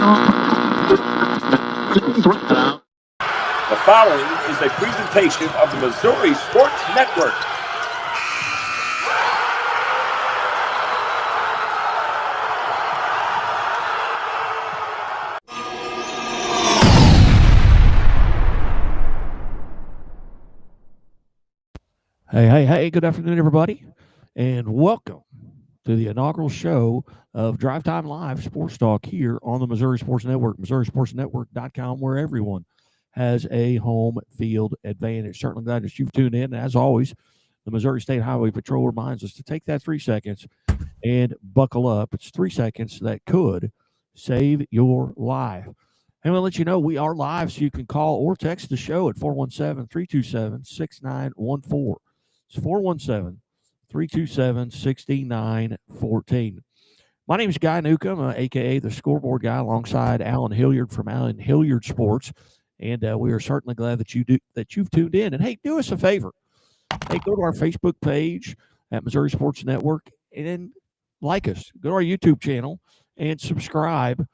The following is a presentation of the Missouri Sports Network. Hey, good afternoon, everybody, and welcome to the inaugural show of Drive Time Live Sports Talk here on the Missouri Sports Network, MissouriSportsNetwork.com, where everyone has a home field advantage. Certainly glad that you've tuned in. As always, the Missouri State Highway Patrol reminds us to take that 3 seconds and buckle up. It's 3 seconds that could save your life. And we'll let you know we are live, so you can call or text the show at 417-327-6914. It's 417-327-6914. My name is Guy Newcomb, a.k.a. the Scoreboard Guy, alongside Alan Hilliard from Alan Hilliard Sports. And we are certainly glad that you've tuned in. And, hey, do us a favor. Hey, go to our Facebook page at Missouri Sports Network and then like us. Go to our YouTube channel and subscribe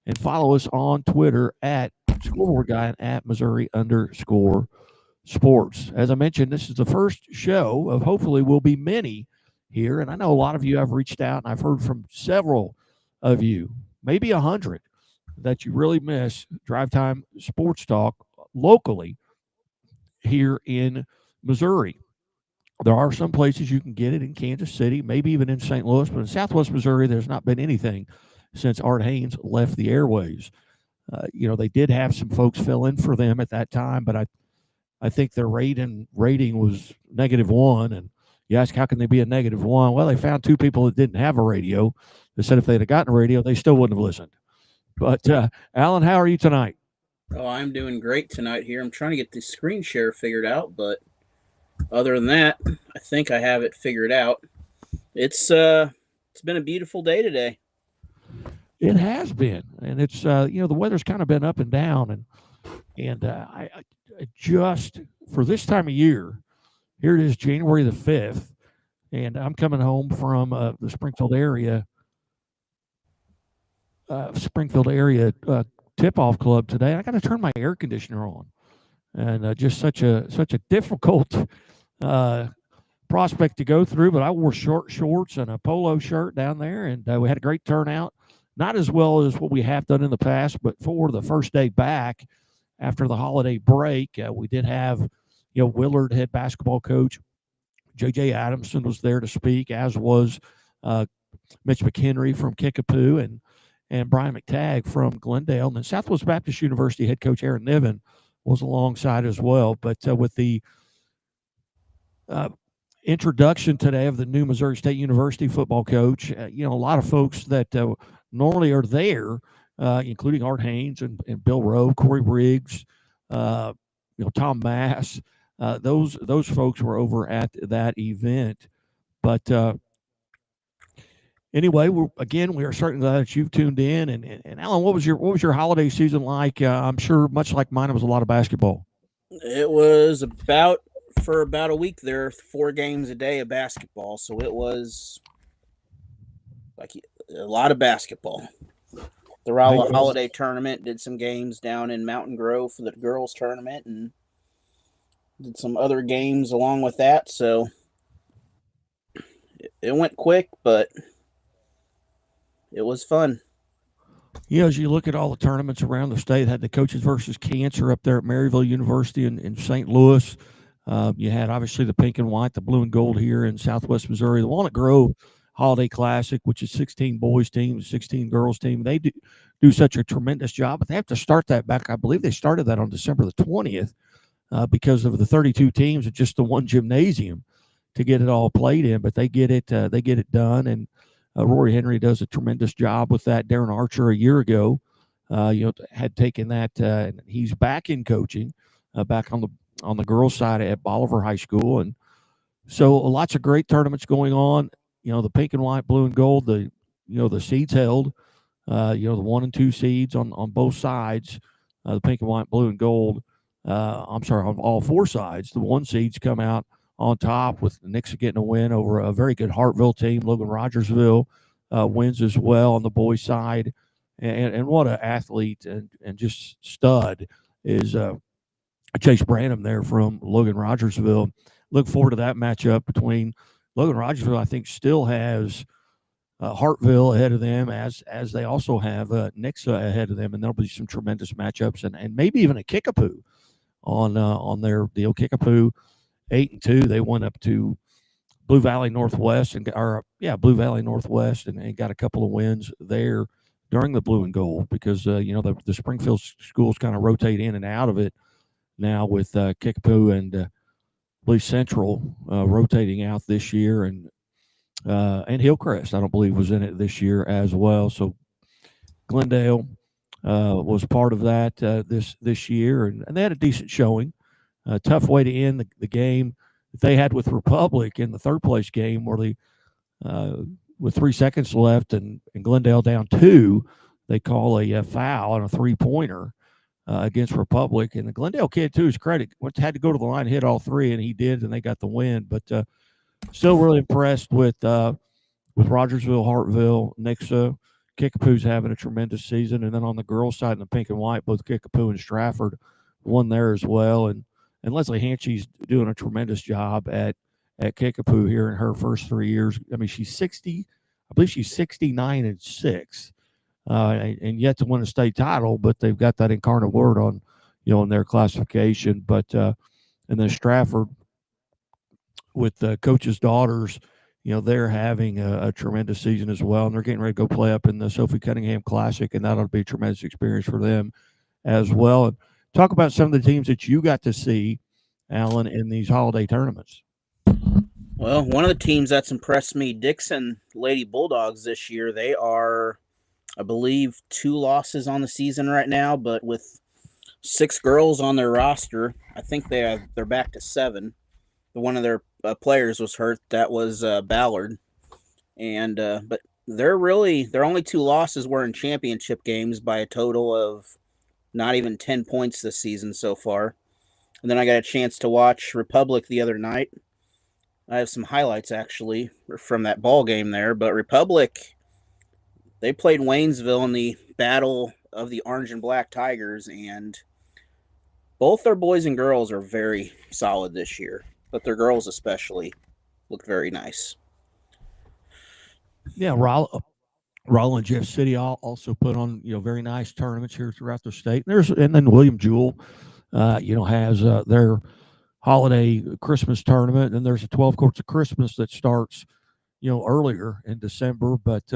and follow us on Twitter at Scoreboard Guy and at Missouri_Sports. As I mentioned, this is the first show of hopefully will be many here. And I know a lot of you have reached out, and I've heard from several of you, maybe 100, that you really miss Drive Time Sports Talk locally here in Missouri. There are some places you can get it in Kansas City, maybe even in St. Louis, but in Southwest Missouri, there's not been anything since Art Haynes left the airwaves. They did have some folks fill in for them at that time, but I think their rating was -1. And you ask, how can they be a -1? Well, they found 2 people that didn't have a radio. They said if they'd have gotten a radio, they still wouldn't have listened. But, Alan, how are you tonight? Oh, I'm doing great tonight here. I'm trying to get the screen share figured out, but other than that, I think I have it figured out. It's been a beautiful day today. It has been, and it's the weather's kind of been up and down, and I just for this time of year, here it is, January the 5th, and I'm coming home from the Springfield area tip-off club today. I got to turn my air conditioner on, and just such a difficult prospect to go through. But I wore short shorts and a polo shirt down there, and we had a great turnout. Not as well as what we have done in the past, but for the first day back after the holiday break, we did have, Willard head basketball coach J.J. Adamson was there to speak, as was Mitch McHenry from Kickapoo and Brian McTagg from Glendale. And then Southwest Baptist University head coach Aaron Niven was alongside as well. But with the introduction today of the new Missouri State University football coach, a lot of folks that normally are there, including Art Haynes and Bill Rowe, Corey Briggs, Tom Mass. Those folks were over at that event. But anyway, we are certainly glad that you've tuned in. And Alan, what was your holiday season like? I'm sure much like mine, it was a lot of basketball. It was for about a week there, 4 games a day of basketball. So it was like a lot of basketball. The Rowell Holiday Tournament did some games down in Mountain Grove for the girls tournament, and did some other games along with that. So it went quick, but it was fun. As you look at all the tournaments around the state, had the Coaches versus Cancer up there at Maryville University in St. Louis. You had obviously the pink and white, the blue and gold here in Southwest Missouri. The Walnut Grove Holiday Classic, which is 16 boys team, 16 girls team. They do such a tremendous job, but they have to start that back. I believe they started that on December the 20th because of the 32 teams at just the one gymnasium to get it all played in. But they get it done, and Rory Henry does a tremendous job with that. Darren Archer a year ago, had taken that, and he's back in coaching, back on the girls' side at Bolivar High School, and so lots of great tournaments going on. The pink and white, blue and gold, the seeds held, the 1 and 2 seeds on both sides, the pink and white, blue and gold. On all 4 sides, the 1 seeds come out on top, with Nixa getting a win over a very good Hartville team. Logan Rogersville wins as well on the boys' side. and what an athlete and just stud is Chase Branham there from Logan Rogersville. Look forward to that matchup between Logan Rogersville. I think still has Hartville ahead of them, as they also have Nixa ahead of them, and there'll be some tremendous matchups, and maybe even a Kickapoo on their deal. Kickapoo 8-2. They went up to Blue Valley Northwest and got a couple of wins there during the Blue and Gold because the Springfield schools kind of rotate in and out of it now with Kickapoo and Lee Central rotating out this year, and Hillcrest I don't believe was in it this year as well. So Glendale was part of that this year, and they had a decent showing. Tough way to end the game that they had with Republic in the third place game, where they with 3 seconds left and Glendale down 2, they call a foul on a 3-pointer against Republic. And the Glendale kid, to his credit, had to go to the line, hit all 3, and he did, and they got the win. But still really impressed with Rogersville, Hartville, Nixa. Kickapoo's having a tremendous season. And then on the girls' side in the pink and white, both Kickapoo and Stratford won there as well. And Leslie Hanchy's doing a tremendous job at Kickapoo here in her first 3 years. I mean, she's 60, I believe she's 69-6, and yet to win a state title, but they've got that incarnate word on, in their classification. But and then Stratford with the coach's daughters, they're having a tremendous season as well, and they're getting ready to go play up in the Sophie Cunningham Classic, and that'll be a tremendous experience for them as well. And talk about some of the teams that you got to see, Alan, in these holiday tournaments. Well, one of the teams that's impressed me, Dixon Lady Bulldogs this year, they are, I believe, 2 losses on the season right now, but with 6 girls on their roster, I think they're back to 7. One of their players was hurt. That was Ballard, and but their only 2 losses were in championship games by a total of not even 10 points this season so far. And then I got a chance to watch Republic the other night. I have some highlights actually from that ball game there. But Republic, they played Waynesville in the Battle of the Orange and Black Tigers, and both their boys and girls are very solid this year. But their girls especially look very nice. Yeah, Roland Jeff City also put on very nice tournaments here throughout the state. And then William Jewell, has their holiday Christmas tournament, and there's a 12 Courts of Christmas that starts earlier in December. But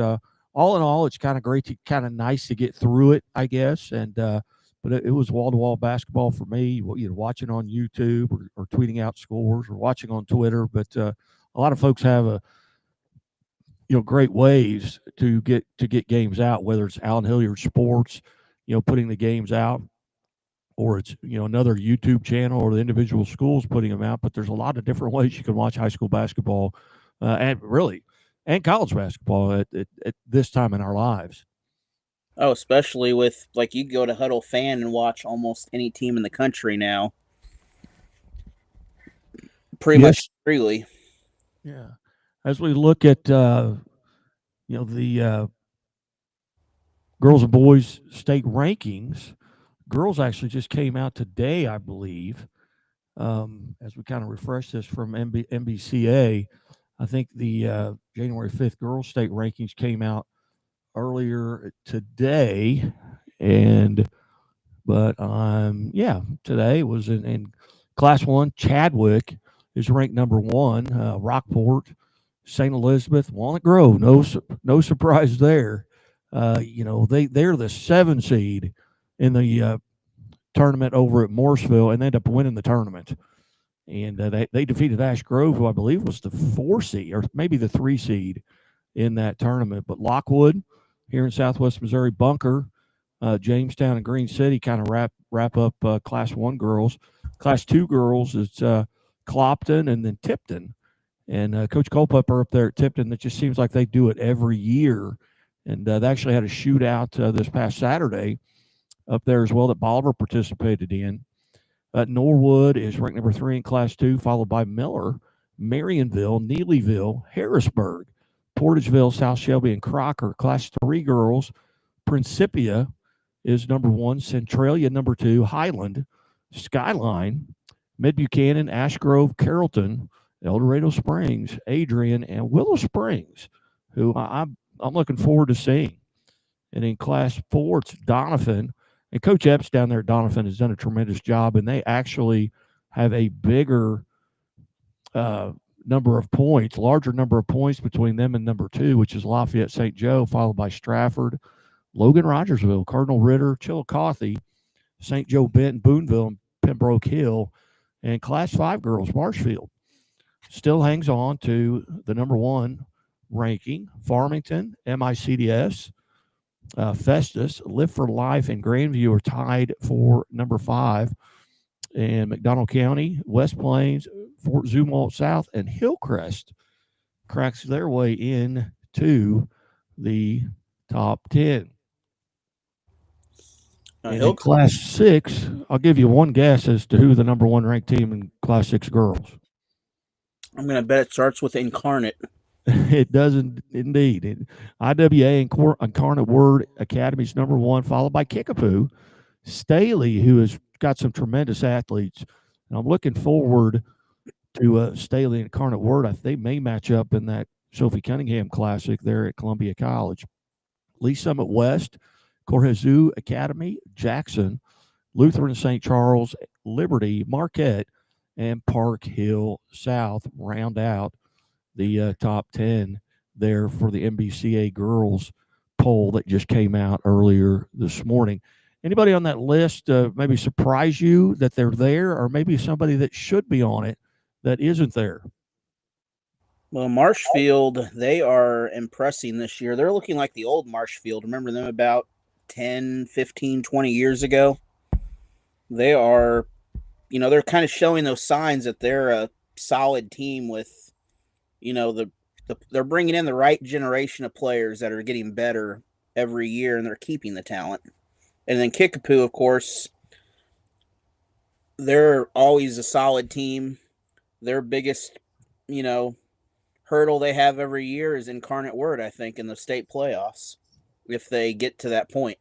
all in all, it's kind of nice to get through it, I guess. And but it was wall-to-wall basketball for me, watching on YouTube or tweeting out scores or watching on Twitter. But a lot of folks have great ways to get games out, whether it's Alan Hilliard Sports, putting the games out, or it's another YouTube channel, or the individual schools putting them out. But there's a lot of different ways you can watch high school basketball and college basketball at this time in our lives. Oh, especially with, you go to Huddle Fan and watch almost any team in the country now. Pretty much freely. Yeah. As we look at, the girls and boys state rankings, girls actually just came out today, I believe, as we kind of refresh this from MBCA. I think the January 5th girls state rankings came out earlier today, but today was in Class 1. Chadwick is ranked number 1. Rockport, St. Elizabeth, Walnut Grove, no surprise there. They're the 7 seed in the tournament over at Morrisville, and they end up winning the tournament. And they defeated Ash Grove, who I believe was the 4 seed or maybe the 3 seed in that tournament. But Lockwood here in Southwest Missouri, Bunker, Jamestown, and Green City kind of wrap up Class 1 girls. Class 2 girls is Clopton and then Tipton. And Coach Culpepper up there at Tipton, that just seems like they do it every year. And they actually had a shootout this past Saturday up there as well that Bolivar participated in. Norwood is ranked number 3 in Class 2, followed by Miller, Marionville, Neelyville, Harrisburg, Portageville, South Shelby, and Crocker. Class 3 girls, Principia is number 1, Centralia number 2, Highland, Skyline, Mid Buchanan, Ash Grove, Carrollton, El Dorado Springs, Adrian, and Willow Springs, who I'm looking forward to seeing. And in Class 4, it's Donovan. And Coach Epps down there at Donovan has done a tremendous job, and they actually have a bigger number of points, larger number of points between them and number 2, which is Lafayette St. Joe, followed by Stratford, Logan Rogersville, Cardinal Ritter, Chillicothe, St. Joe Benton, Boonville, and Pembroke Hill. And Class 5 girls, Marshfield still hangs on to the number 1 ranking. Farmington, MICDS, Festus, Live for Life, and Grandview are tied for number 5. And McDonald County, West Plains, Fort Zumwalt South, and Hillcrest cracks their way into the top 10. And in Class 6, I'll give you one guess as to who the number 1 ranked team in Class 6 girls. I'm going to bet it starts with Incarnate. It doesn't, indeed. IWA Incarnate Word Academy's number 1, followed by Kickapoo. Staley, who has got some tremendous athletes. And I'm looking forward to Staley and Incarnate Word. I think they may match up in that Sophie Cunningham Classic there at Columbia College. Lee Summit West, Corhezu Academy, Jackson, Lutheran St. Charles, Liberty, Marquette, and Park Hill South round out the top 10 there for the MBCA girls poll that just came out earlier this morning. Anybody on that list maybe surprise you that they're there, or maybe somebody that should be on it that isn't there? Well, Marshfield, they are impressing this year. They're looking like the old Marshfield. Remember them about 10, 15, 20 years ago? They are, they're kind of showing those signs that they're a solid team with, they're bringing in the right generation of players that are getting better every year, and they're keeping the talent. And then Kickapoo, of course, they're always a solid team. Their biggest, hurdle they have every year is Incarnate Word, I think, in the state playoffs, if they get to that point.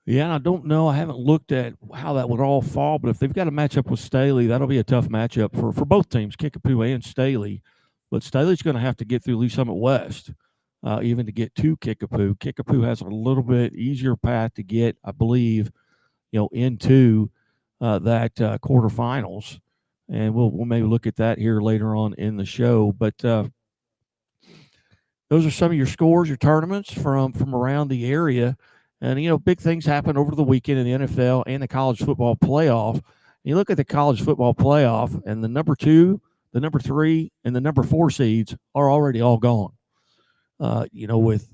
Yeah, I don't know. I haven't looked at how that would all fall, but if they've got to match up with Staley, that'll be a tough matchup for both teams, Kickapoo and Staley. But Staley's going to have to get through Lee Summit West, even to get to Kickapoo. Kickapoo has a little bit easier path to get, I believe, into that quarterfinals. And we'll maybe look at that here later on in the show. But those are some of your scores, your tournaments from around the area. And, big things happen over the weekend in the NFL and the college football playoff. You look at the college football playoff, and the number 2, the number 3, and the number 4 seeds are already all gone. With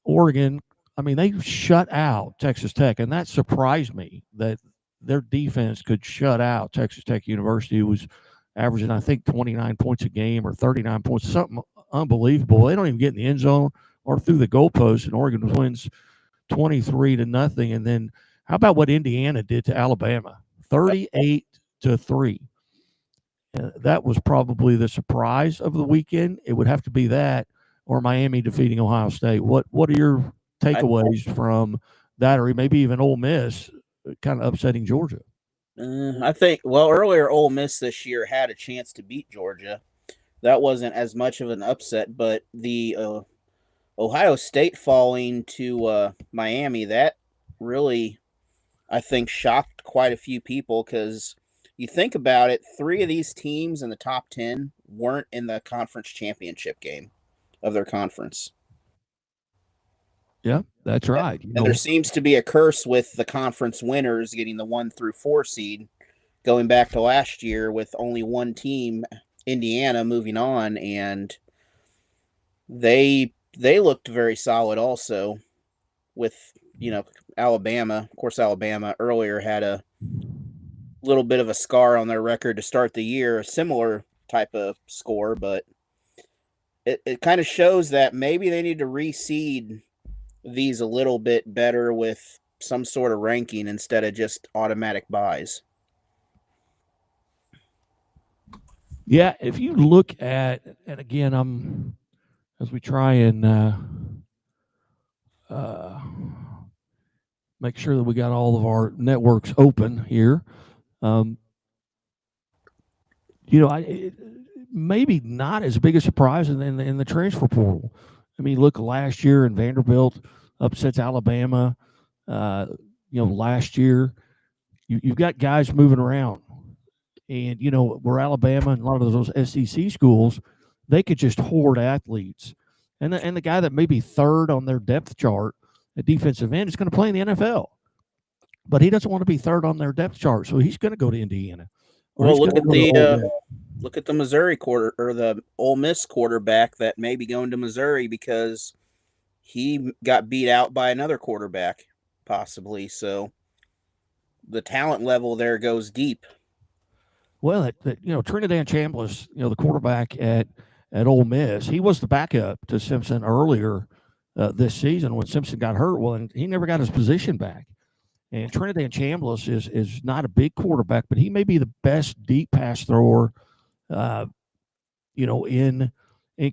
Oregon, I mean, they shut out Texas Tech, and that surprised me that their defense could shut out Texas Tech University, who was averaging, I think, 29 points a game or 39 points, something unbelievable. They don't even get in the end zone or through the goalpost, and Oregon wins 23-0. And then how about what Indiana did to Alabama? 38-3. That was probably the surprise of the weekend. It would have to be that or Miami defeating Ohio State. What are your takeaways from that, or maybe even Ole Miss kind of upsetting Georgia? I think, earlier Ole Miss this year had a chance to beat Georgia. That wasn't as much of an upset, but the Ohio State falling to Miami, that really, I think, shocked quite a few people, because you think about it, 3 of these teams in the top 10 weren't in the conference championship game of their conference. Yeah, that's right. And there seems to be a curse with the conference winners getting the 1 through 4 seed, going back to last year with only one team, Indiana, moving on, and they looked very solid also with, Alabama. Of course, Alabama earlier had a little bit of a scar on their record to start the year, a similar type of score, but it kind of shows that maybe they need to reseed these a little bit better with some sort of ranking instead of just automatic buys. Yeah, if you look at, and again, as we try and make sure that we got all of our networks open here. Maybe not as big a surprise in the transfer portal. I mean, look, last year in Vanderbilt upsets Alabama. Last year you've got guys moving around, and where Alabama and a lot of those SEC schools, they could just hoard athletes, and the guy that may be third on their depth chart at defensive end is going to play in the NFL, but he doesn't want to be third on their depth chart, so he's going to go to Indiana. Well, look at the Missouri the Ole Miss quarterback that may be going to Missouri because he got beat out by another quarterback, possibly. So the talent level there goes deep. Well, Trinidad Chambliss, the quarterback at Ole Miss, he was the backup to Simpson earlier this season when Simpson got hurt. Well, and he never got his position back. And Trinidad Chambliss is not a big quarterback, but he may be the best deep pass thrower, in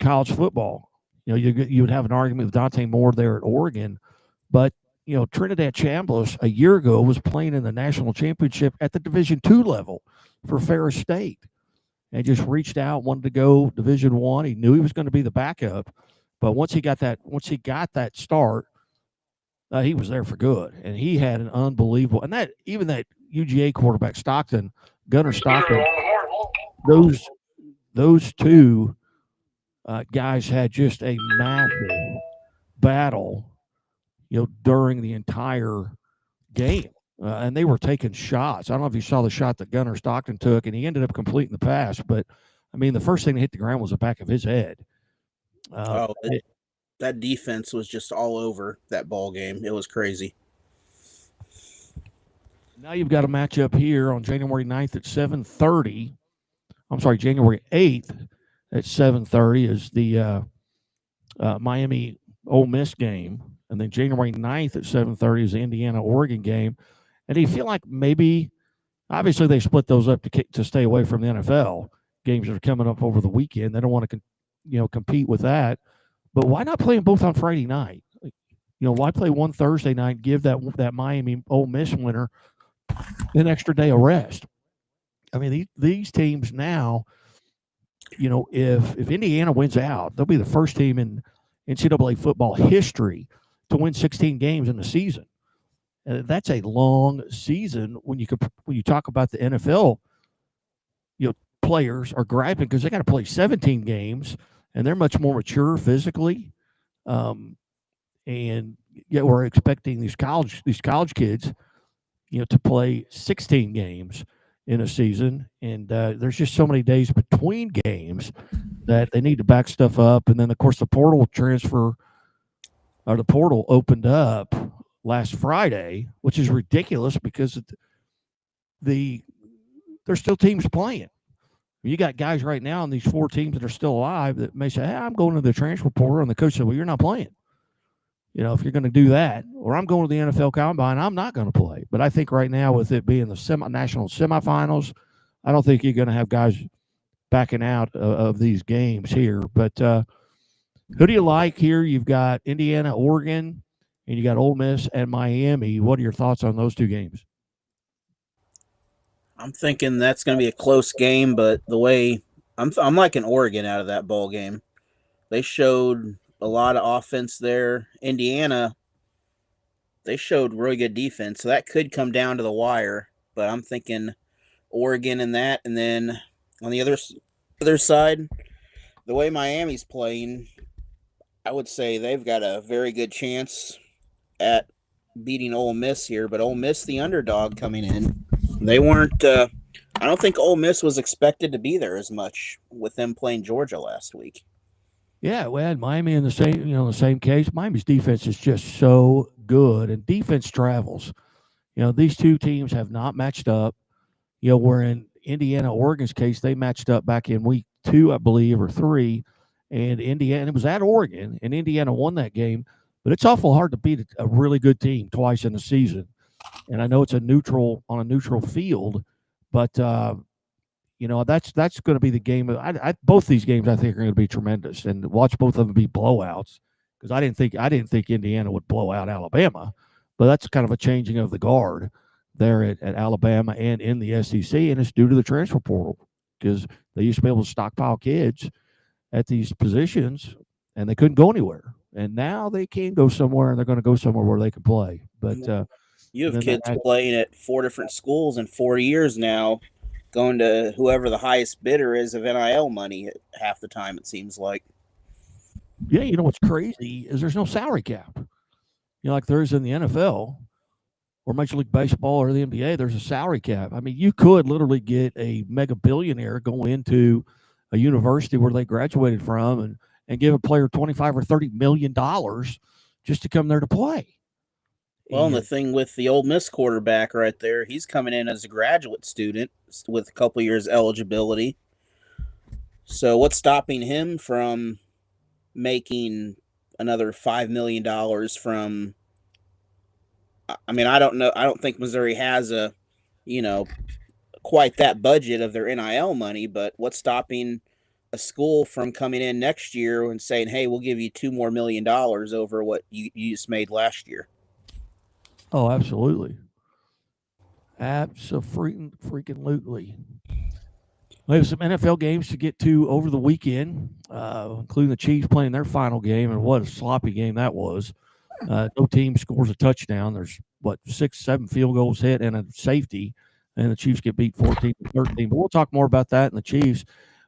college football. You would have an argument with Dante Moore there at Oregon, but Trinidad Chambliss a year ago was playing in the national championship at the Division II level for Ferris State, and just reached out, wanted to go Division I. He knew he was going to be the backup, but once he got that start. He was there for good, and he had an unbelievable. And that UGA quarterback Gunnar Stockton, those two guys had just a massive battle, during the entire game, and they were taking shots. I don't know if you saw the shot that Gunnar Stockton took, and he ended up completing the pass. But I mean, the first thing that hit the ground was the back of his head. That defense was just all over that ball game. It was crazy. Now you've got a matchup here on January 9th at 7:30. I'm sorry, January 8th at 7:30 is the Miami Ole Miss game. And then January 9th at 7:30 is the Indiana-Oregon game. And do you feel like maybe, obviously they split those up to stay away from the NFL games that are coming up over the weekend. They don't want to compete with that. But why not play them both on Friday night? Why play one Thursday night, give that Miami Ole Miss winner an extra day of rest? I mean, these teams now, if Indiana wins out, they'll be the first team in NCAA football history to win 16 games in a season. That's a long season when you talk about the NFL. Players are griping because they got to play 17 games. And they're much more mature physically, and yet we're expecting these college kids, to play 16 games in a season, and there's just so many days between games that they need to back stuff up. And then, of course, the portal opened up last Friday, which is ridiculous because there's still teams playing. You got guys right now on these four teams that are still alive that may say, hey, I'm going to the transfer portal, and the coach said, well, you're not playing. If you're going to do that, or I'm going to the NFL Combine, I'm not going to play. But I think right now, with it being the national semifinals, I don't think you're going to have guys backing out of these games here. But who do you like here? You've got Indiana, Oregon, and you got Ole Miss and Miami. What are your thoughts on those two games? I'm thinking that's going to be a close game, but the way I'm liking Oregon out of that ball game. They showed a lot of offense there. Indiana, they showed really good defense, so that could come down to the wire. But I'm thinking Oregon in that, and then on the other side, the way Miami's playing, I would say they've got a very good chance at beating Ole Miss here. But Ole Miss, the underdog coming in. They weren't. I don't think Ole Miss was expected to be there as much with them playing Georgia last week. Yeah, we had Miami in the same case. Miami's defense is just so good, and defense travels. These two teams have not matched up. Where in Indiana, Oregon's case, they matched up back in week 2, I believe, or 3, and Indiana, it was at Oregon, and Indiana won that game. But it's awful hard to beat a really good team twice in a season. And I know it's on a neutral field, but that's going to be the game. Both these games I think are going to be tremendous, and watch both of them be blowouts. because I didn't think Indiana would blow out Alabama, but that's kind of a changing of the guard there at Alabama and in the SEC, and it's due to the transfer portal because they used to be able to stockpile kids at these positions, and they couldn't go anywhere. And now they can go somewhere, and they're going to go somewhere where they can play. But you have kids playing at 4 different schools in 4 years now, going to whoever the highest bidder is of NIL money half the time, it seems like. Yeah, you know what's crazy is there's no salary cap. Like there is in the NFL or Major League Baseball or the NBA, there's a salary cap. I mean, you could literally get a mega billionaire going into a university where they graduated from and give a player $25 or $30 million just to come there to play. Well, and the thing with the Ole Miss quarterback right there, he's coming in as a graduate student with a couple years eligibility. So what's stopping him from making another $5 million from, I mean, I don't know. I don't think Missouri has quite that budget of their NIL money, but what's stopping a school from coming in next year and saying, hey, we'll give you $2 more million over what you just made last year? Oh, absolutely. Freaking-lutely. We have some NFL games to get to over the weekend, including the Chiefs playing their final game, and what a sloppy game that was. No team scores a touchdown. There's, 6-7 field goals hit and a safety, and the Chiefs get beat 14-13. But we'll talk more about that and the Chiefs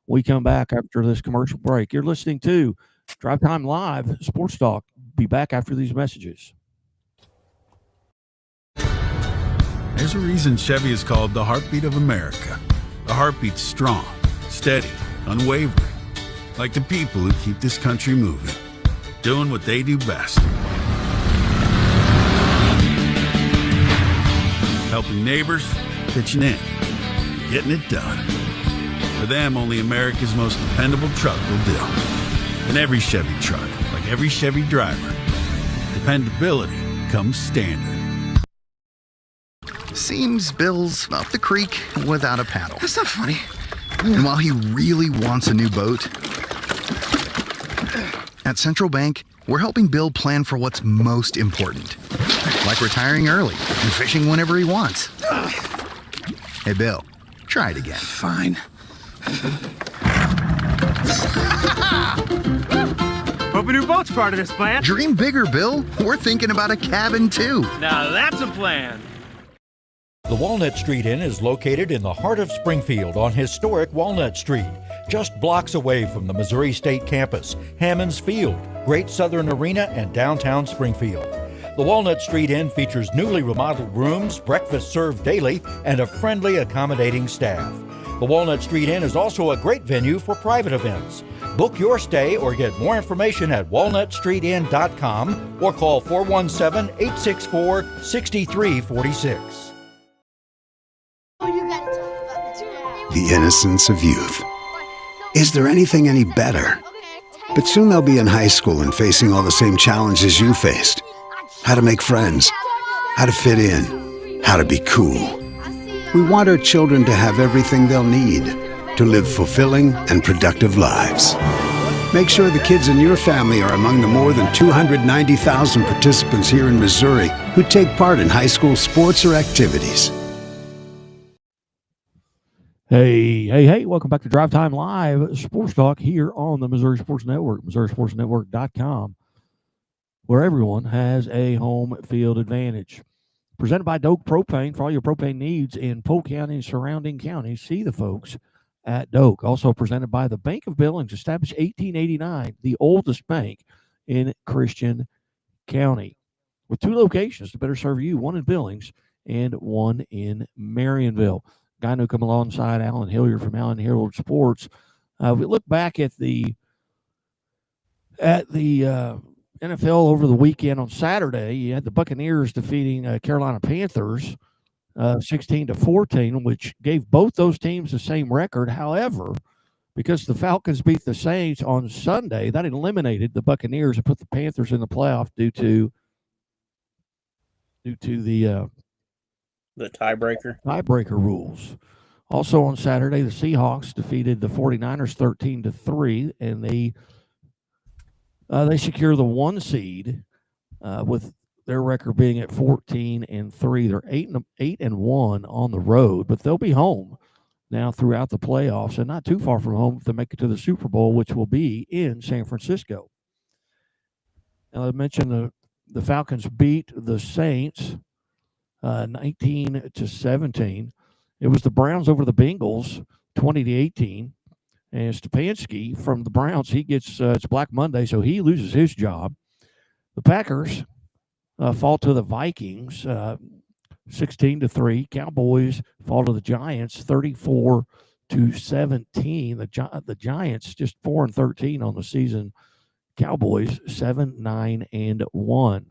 when we come back after this commercial break. You're listening to Drive Time Live Sports Talk. Be back after these messages. There's a reason Chevy is called the heartbeat of America. The heartbeat's strong, steady, unwavering. Like the people who keep this country moving. Doing what they do best. Helping neighbors, pitching in, getting it done. For them, only America's most dependable truck will do. And every Chevy truck, like every Chevy driver, dependability comes standard. Seems Bill's up the creek without a paddle. That's not funny. And while he really wants a new boat, at Central Bank, we're helping Bill plan for what's most important. Like retiring early and fishing whenever he wants. Hey, Bill, try it again. Fine. Hope a new boat's part of this plan. Dream bigger, Bill. We're thinking about a cabin, too. Now that's a plan. The Walnut Street Inn is located in the heart of Springfield on historic Walnut Street, just blocks away from the Missouri State Campus, Hammonds Field, Great Southern Arena, and downtown Springfield. The Walnut Street Inn features newly remodeled rooms, breakfast served daily, and a friendly, accommodating staff. The Walnut Street Inn is also a great venue for private events. Book your stay or get more information at walnutstreetinn.com or call 417-864-6346. The innocence of youth. Is there anything any better? But soon they'll be in high school and facing all the same challenges you faced. How to make friends, how to fit in, how to be cool. We want our children to have everything they'll need to live fulfilling and productive lives. Make sure the kids in your family are among the more than 290,000 participants here in Missouri who take part in high school sports or activities. Hey, welcome back to Drive Time Live Sports Talk here on the Missouri Sports Network, MissouriSportsNetwork.com, where everyone has a home field advantage. Presented by Doak Propane for all your propane needs in Polk County and surrounding counties. See the folks at Doak. Also presented by the Bank of Billings, established 1889, the oldest bank in Christian County, with 2 locations to better serve you, one in Billings and one in Marionville. Guy who come alongside Alan Hilliard from Allen Hilliard Sports. We look back at the NFL over the weekend. On Saturday, you had the Buccaneers defeating Carolina Panthers 16-14, which gave both those teams the same record. However, because the Falcons beat the Saints on Sunday, that eliminated the Buccaneers and put the Panthers in the playoff due to the tiebreaker rules. Also on Saturday, the Seahawks defeated the 49ers 13-3, and they They secure the 1 seed with their record being at 14-3. They're 8-1 on the road, but they'll be home now throughout the playoffs, and not too far from home if they make it to the Super Bowl, which will be in San Francisco. Now, I mentioned the Falcons beat the Saints 19-17. It was the Browns over the Bengals 20-18. And Stefanski from the Browns, he gets it's Black Monday, so he loses his job. The Packers fall to the Vikings 16-3. Cowboys fall to the Giants 34-17. The Giants just 4-13 on the season. Cowboys 7-9-1.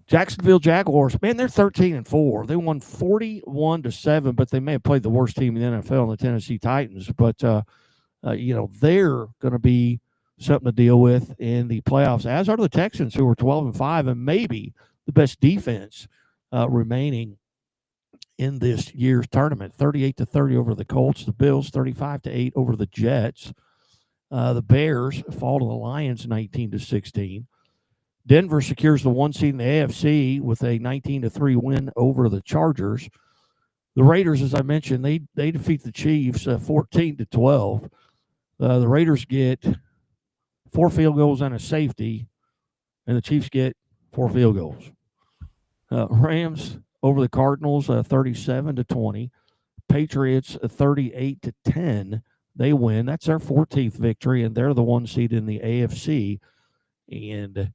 Jacksonville Jaguars, man, they're 13-4. They won 41-7, but they may have played the worst team in the NFL, the Tennessee Titans. But they're going to be something to deal with in the playoffs, as are the Texans, who are 12-5 and maybe the best defense remaining in this year's tournament. 38-30 over the Colts. The Bills 35-8 over the Jets. The Bears fall to the Lions 19-16. Denver secures the 1 seed in the AFC with a 19-3 win over the Chargers. The Raiders, as I mentioned, they defeat the Chiefs 14-12. The Raiders get 4 field goals and a safety, and the Chiefs get 4 field goals. Rams over the Cardinals 37-20. Patriots 38-10. They win. That's their 14th victory, and they're the 1 seed in the AFC. And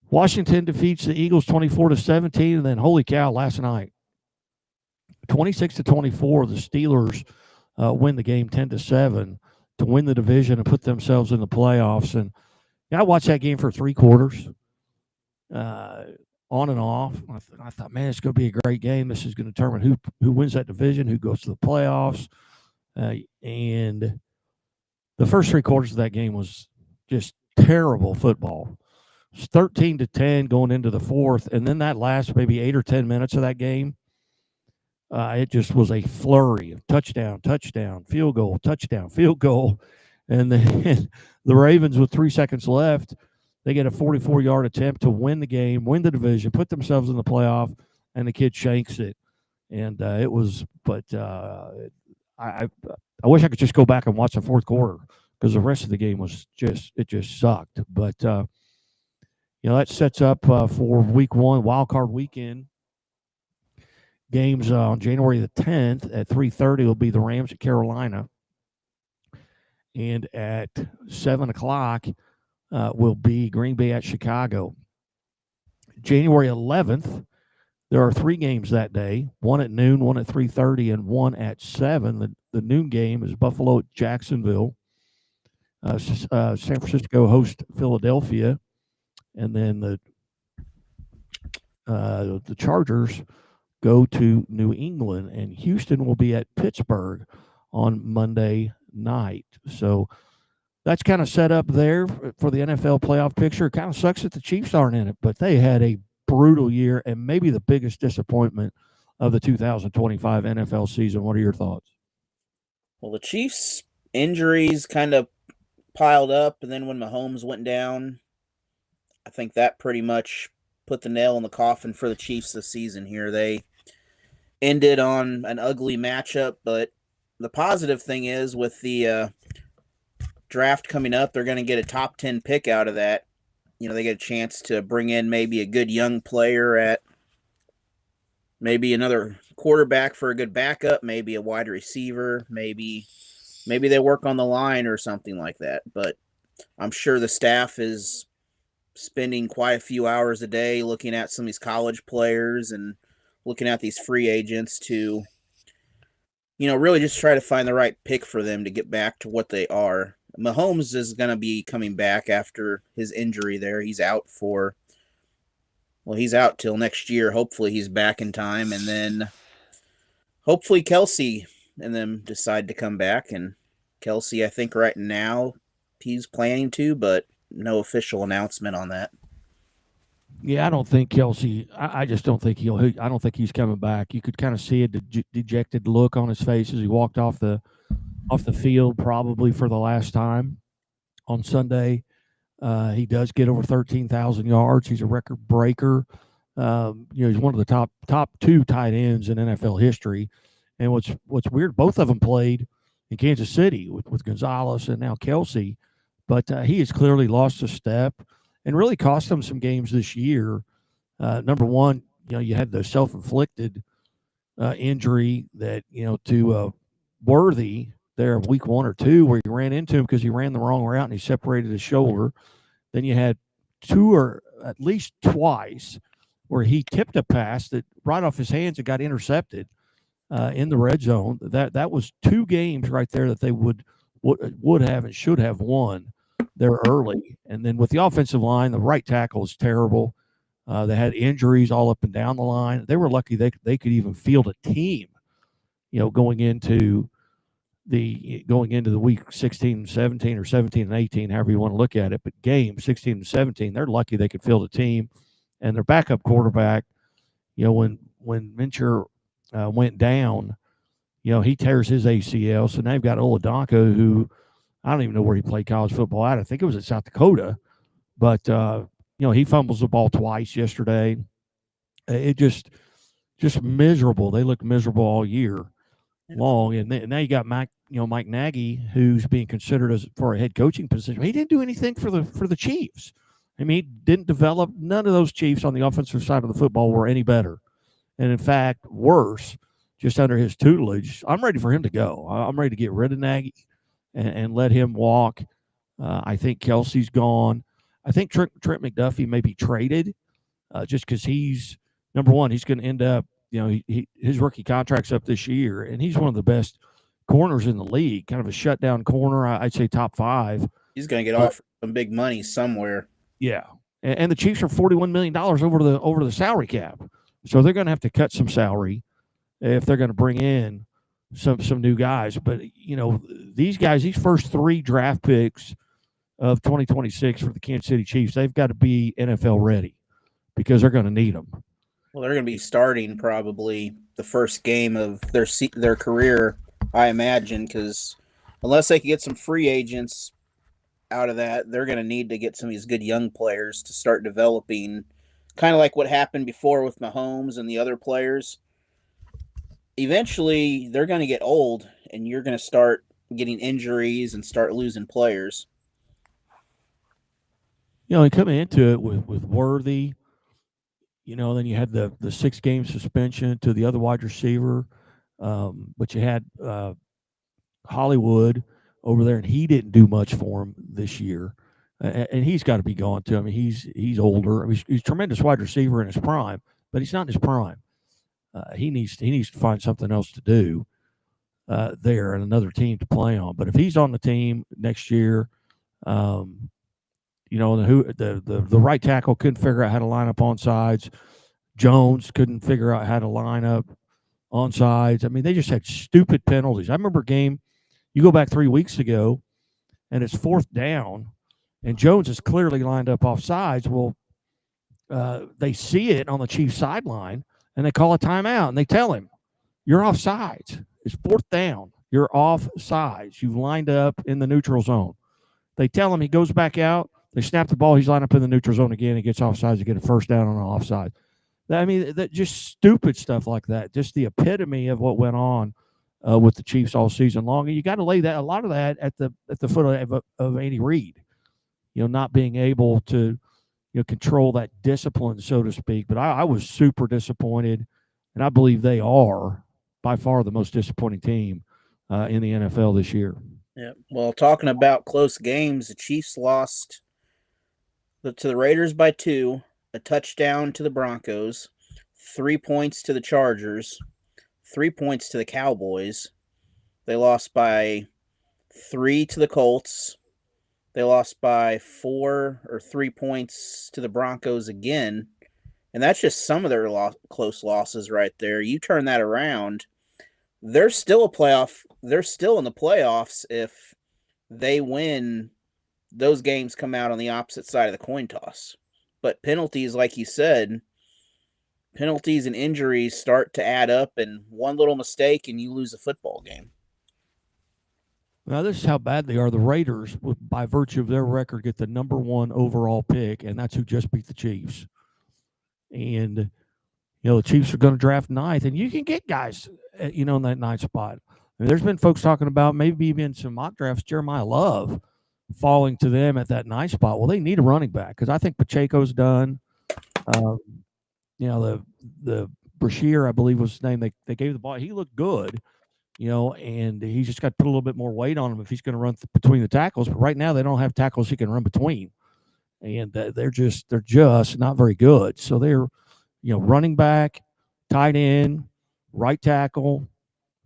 Washington defeats the Eagles 24-17, and then holy cow, last night 26-24, the Steelers win the game 10-7 to win the division and put themselves in the playoffs. And I watched that game for 3 quarters, on and off. I thought, man, it's going to be a great game. This is going to determine who wins that division, who goes to the playoffs. And the first 3 quarters of that game was just terrible football. It's 13-10 going into the 4th, and then that last maybe 8 or 10 minutes of that game, it just was a flurry of touchdown, field goal, touchdown, field goal. And then the Ravens, with 3 seconds left, they get a 44-yard attempt to win the game, win the division, put themselves in the playoff, and the kid shanks it. And it was – but I wish I could just go back and watch the 4th quarter, because the rest of the game was just sucked. But, that sets up for week 1, wild card weekend. Games on January the 10th at 3:30 will be the Rams at Carolina. And at 7 o'clock will be Green Bay at Chicago. January 11th, there are 3 games that day, 1 at noon, 1 at 3:30, and 1 at 7. The noon game is Buffalo at Jacksonville. San Francisco hosts Philadelphia. And then the Chargers go to New England, and Houston will be at Pittsburgh on Monday night. So that's kind of set up there for the NFL playoff picture. It kind of sucks that the Chiefs aren't in it, but they had a brutal year and maybe the biggest disappointment of the 2025 NFL season. What are your thoughts? Well, the Chiefs' injuries kind of piled up, and then when Mahomes went down, I think that pretty much put the nail in the coffin for the Chiefs this season here. They ended on an ugly matchup, but the positive thing is with the draft coming up, they're going to get a top 10 pick out of that. They get a chance to bring in maybe a good young player at maybe another quarterback for a good backup, maybe a wide receiver, maybe they work on the line or something like that. But I'm sure the staff is spending quite a few hours a day looking at some of these college players and looking at these free agents to, really just try to find the right pick for them to get back to what they are. Mahomes is going to be coming back after his injury there. He's out till next year. Hopefully he's back in time, and then hopefully Kelsey and them decide to come back. And Kelsey, I think right now he's planning to, but no official announcement on that. Yeah, I don't think Kelsey. I just don't think I don't think he's coming back. You could kind of see a dejected look on his face as he walked off the field, probably for the last time on Sunday. He does get over 13,000 yards. He's a record breaker. He's one of the top two tight ends in NFL history. And what's weird, both of them played in Kansas City with Gonzalez and now Kelsey, but he has clearly lost a step and really cost them some games this year. Number one, you had the self-inflicted injury that, to Worthy there of week 1 or 2 where he ran into him because he ran the wrong route and he separated his shoulder. Then you had 2 or at least twice where he tipped a pass that right off his hands and got intercepted in the red zone. That was 2 games right there that they would have and should have won there early. And then with the offensive line, the right tackle is terrible. They had injuries all up and down the line. They were lucky they could even field a team, going into the week 16 and 17 or 17 and 18, however you want to look at it. But game 16 and 17, they're lucky they could field a team. And their backup quarterback, when Mincher went down, he tears his ACL. So now they've got Oladonko, who I don't even know where he played college football at. I think it was at South Dakota. But, he fumbles the ball twice yesterday. It just miserable. They look miserable all year long. And now you got Mike Nagy, who's being considered for a head coaching position. He didn't do anything for the Chiefs. I mean, he didn't develop. None of those Chiefs on the offensive side of the football were any better. And in fact, worse, just under his tutelage. I'm ready for him to go. I'm ready to get rid of Nagy and let him walk. I think Kelsey's gone. I think Trent McDuffie may be traded just because he's, number one, he's going to end up, his rookie contract's up this year, and he's one of the best corners in the league, kind of a shutdown corner. I'd say top 5. He's going to get offered some big money somewhere. Yeah. And the Chiefs are $41 million over the salary cap. So they're going to have to cut some salary if they're going to bring in some new guys. But, these guys, these first 3 draft picks of 2026 for the Kansas City Chiefs, they've got to be NFL ready because they're going to need them. Well, they're going to be starting probably the first game of their career, I imagine, because unless they can get some free agents out of that, they're going to need to get some of these good young players to start developing, kind of like what happened before with Mahomes and the other players. Eventually, they're going to get old, and you're going to start getting injuries and start losing players. And coming into it with Worthy, then you had the 6-game suspension to the other wide receiver, but you had Hollywood over there, and he didn't do much for him this year, and he's got to be gone too. I mean, he's older. I mean, he's a tremendous wide receiver in his prime, but he's not in his prime. He needs to find something else to do there and another team to play on. But if he's on the team next year, the right tackle couldn't figure out how to line up on sides. Jones couldn't figure out how to line up on sides. I mean, they just had stupid penalties. I remember a game, you go back 3 weeks ago, and it's 4th down, and Jones is clearly lined up off sides. Well, they see it on the Chiefs sideline, and they call a timeout, and they tell him, you're off sides. It's 4th down. You're off sides. You've lined up in the neutral zone. They tell him, he goes back out. They snap the ball. He's lined up in the neutral zone again. He gets offsides to get a first down on an offside. I mean, that just stupid stuff like that. Just the epitome of what went on with the Chiefs all season long. And you got to lay a lot of that at the foot of Andy Reid. Not being able to control that discipline, so to speak. But I was super disappointed, and I believe they are by far the most disappointing team in the NFL this year. Yeah. Well, talking about close games, the Chiefs lost to the Raiders by 2, a touchdown to the Broncos, 3 points to the Chargers, 3 points to the Cowboys. They lost by 3 to the Colts. They lost by 4 or 3 points to the Broncos again. And that's just some of their close losses right there. You turn that around, they're still they're still in the playoffs if they win. Those games come out on the opposite side of the coin toss. But penalties, like you said, penalties and injuries start to add up, and one little mistake and you lose a football game. Now, this is how bad they are. The Raiders, by virtue of their record, get the number 1 overall pick, and that's who just beat the Chiefs. And, the Chiefs are going to draft 9th, and you can get guys, in that 9th spot. I mean, there's been folks talking about maybe even some mock drafts, Jeremiah Love falling to them at that 9th spot. Well, they need a running back because I think Pacheco's done. The Brashear, I believe was his name. They gave the ball. He looked good. And he's just got to put a little bit more weight on him if he's going to run between the tackles. But right now, they don't have tackles he can run between, and they're just not very good. So they're, running back, tight end, right tackle,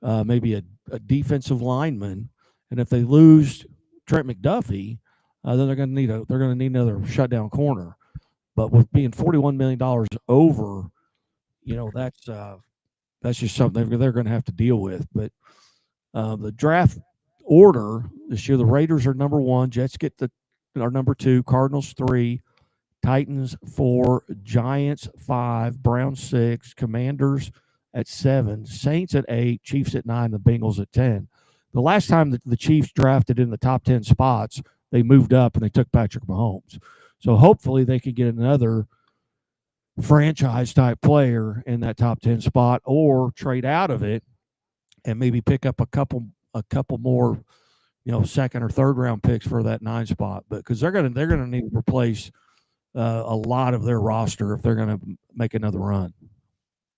maybe a defensive lineman, and if they lose Trent McDuffie, then they're going to need another shutdown corner. But with being $41 million over, that's just something they're going to have to deal with. But the draft order this year, the Raiders are number 1, Jets are number 2, Cardinals 3, Titans 4, Giants 5, Browns 6, Commanders at 7, Saints at 8, Chiefs at 9, the Bengals at 10. The last time that the Chiefs drafted in the top 10 spots, they moved up and they took Patrick Mahomes. So hopefully they could get another franchise type player in that top 10 spot, or trade out of it and maybe pick up a couple more, second or third round picks for that 9 spot. But because they're going to need to replace a lot of their roster if they're going to make another run.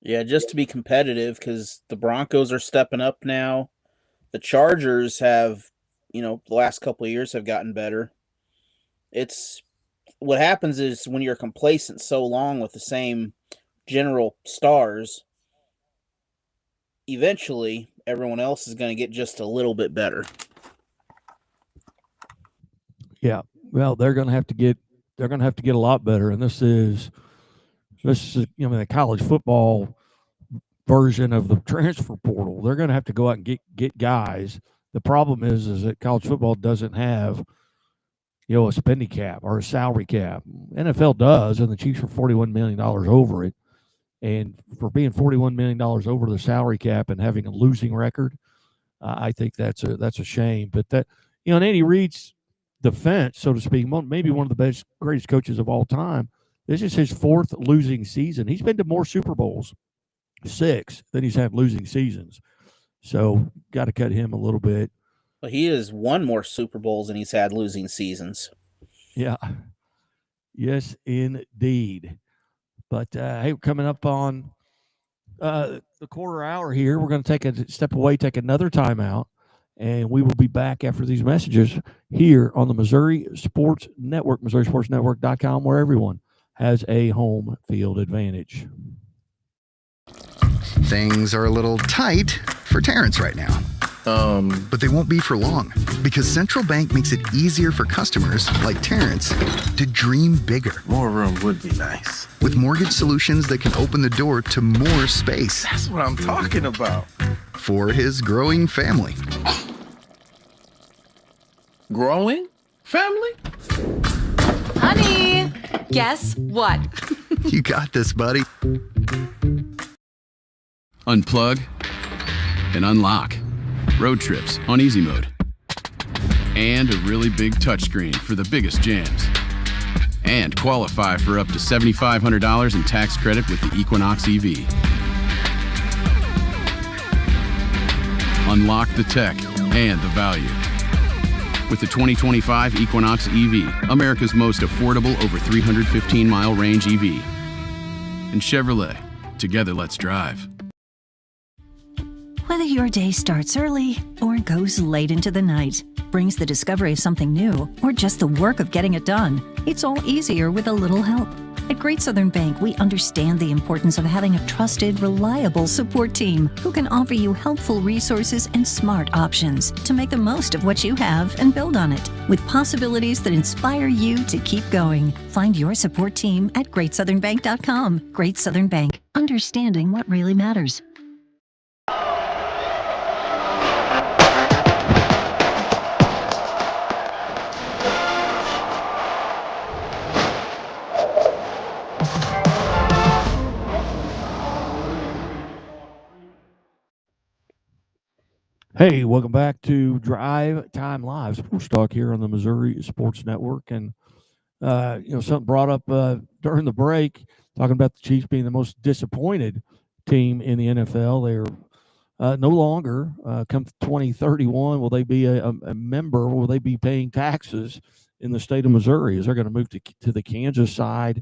Yeah, just to be competitive, because the Broncos are stepping up now. The Chargers have, the last couple of years have gotten better. It's what happens is when you're complacent so long with the same general stars, eventually everyone else is going to get just a little bit better. Yeah, well, they're going to have to get a lot better, and this is the college football version of the transfer portal. They're going to have to go out and get guys. The problem is that college football doesn't have a spending cap or a salary cap. NFL does, and the Chiefs are $41 million over it. And for being $41 million over the salary cap and having a losing record, I think that's a shame. But that, in Andy Reid's defense, so to speak, maybe one of the greatest coaches of all time, this is his 4th losing season. He's been to more Super Bowls, 6, than he's had losing seasons. So got to cut him a little bit. But he has won more Super Bowls than he's had losing seasons. Yeah. Yes, indeed. But, hey, coming up on the quarter hour here, we're going to take a step away, take another timeout, and we will be back after these messages here on the Missouri Sports Network, MissouriSportsNetwork.com, where everyone has a home field advantage. Things are a little tight for Terrence right now. But they won't be for long, because Central Bank makes it easier for customers like Terrence to dream bigger. More room would be nice. With mortgage solutions that can open the door to more space. That's what I'm talking about. For his growing family. Growing family? Honey, guess what? You got this, buddy. Unplug and unlock. Road trips on easy mode. And a really big touchscreen for the biggest jams. And qualify for up to $7,500 in tax credit with the Equinox EV. Unlock the tech and the value. With the 2025 Equinox EV, America's most affordable over 315-mile range EV. And Chevrolet, together let's drive. Whether your day starts early or goes late into the night, brings the discovery of something new, or just the work of getting it done, it's all easier with a little help. At Great Southern Bank, we understand the importance of having a trusted, reliable support team who can offer you helpful resources and smart options to make the most of what you have and build on it, with possibilities that inspire you to keep going. Find your support team at GreatSouthernBank.com. Great Southern Bank, understanding what really matters. Hey, welcome back to Drive Time Live Sports Talk here on the Missouri Sports Network. And, something brought up during the break, talking about the Chiefs being the most disappointed team in the NFL. They're no longer, come 2031, will they be a member? Will they be paying taxes in the state of Missouri? As they're going to move to the Kansas side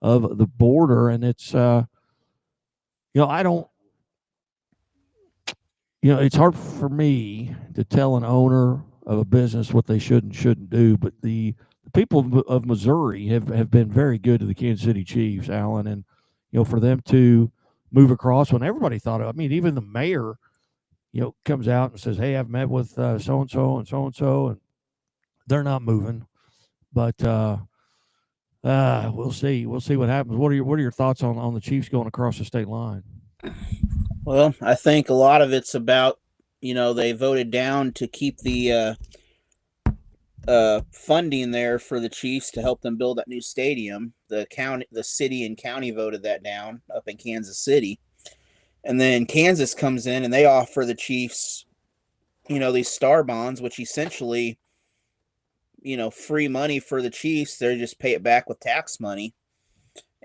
of the border? And it's, I don't. It's hard for me to tell an owner of a business what they should and shouldn't do, but the people of Missouri have been very good to the Kansas City Chiefs, Alan, and for them to move across when everybody thought of, I mean, even the mayor, comes out and says, "Hey, I've met with so and so and so and so," and they're not moving. But we'll see. We'll see what happens. What are your thoughts on the Chiefs going across the state line? Well, I think a lot of it's about, they voted down to keep the funding there for the Chiefs to help them build that new stadium. The city and county voted that down up in Kansas City. And then Kansas comes in and they offer the Chiefs, these star bonds, which essentially, free money for the Chiefs. They just pay it back with tax money.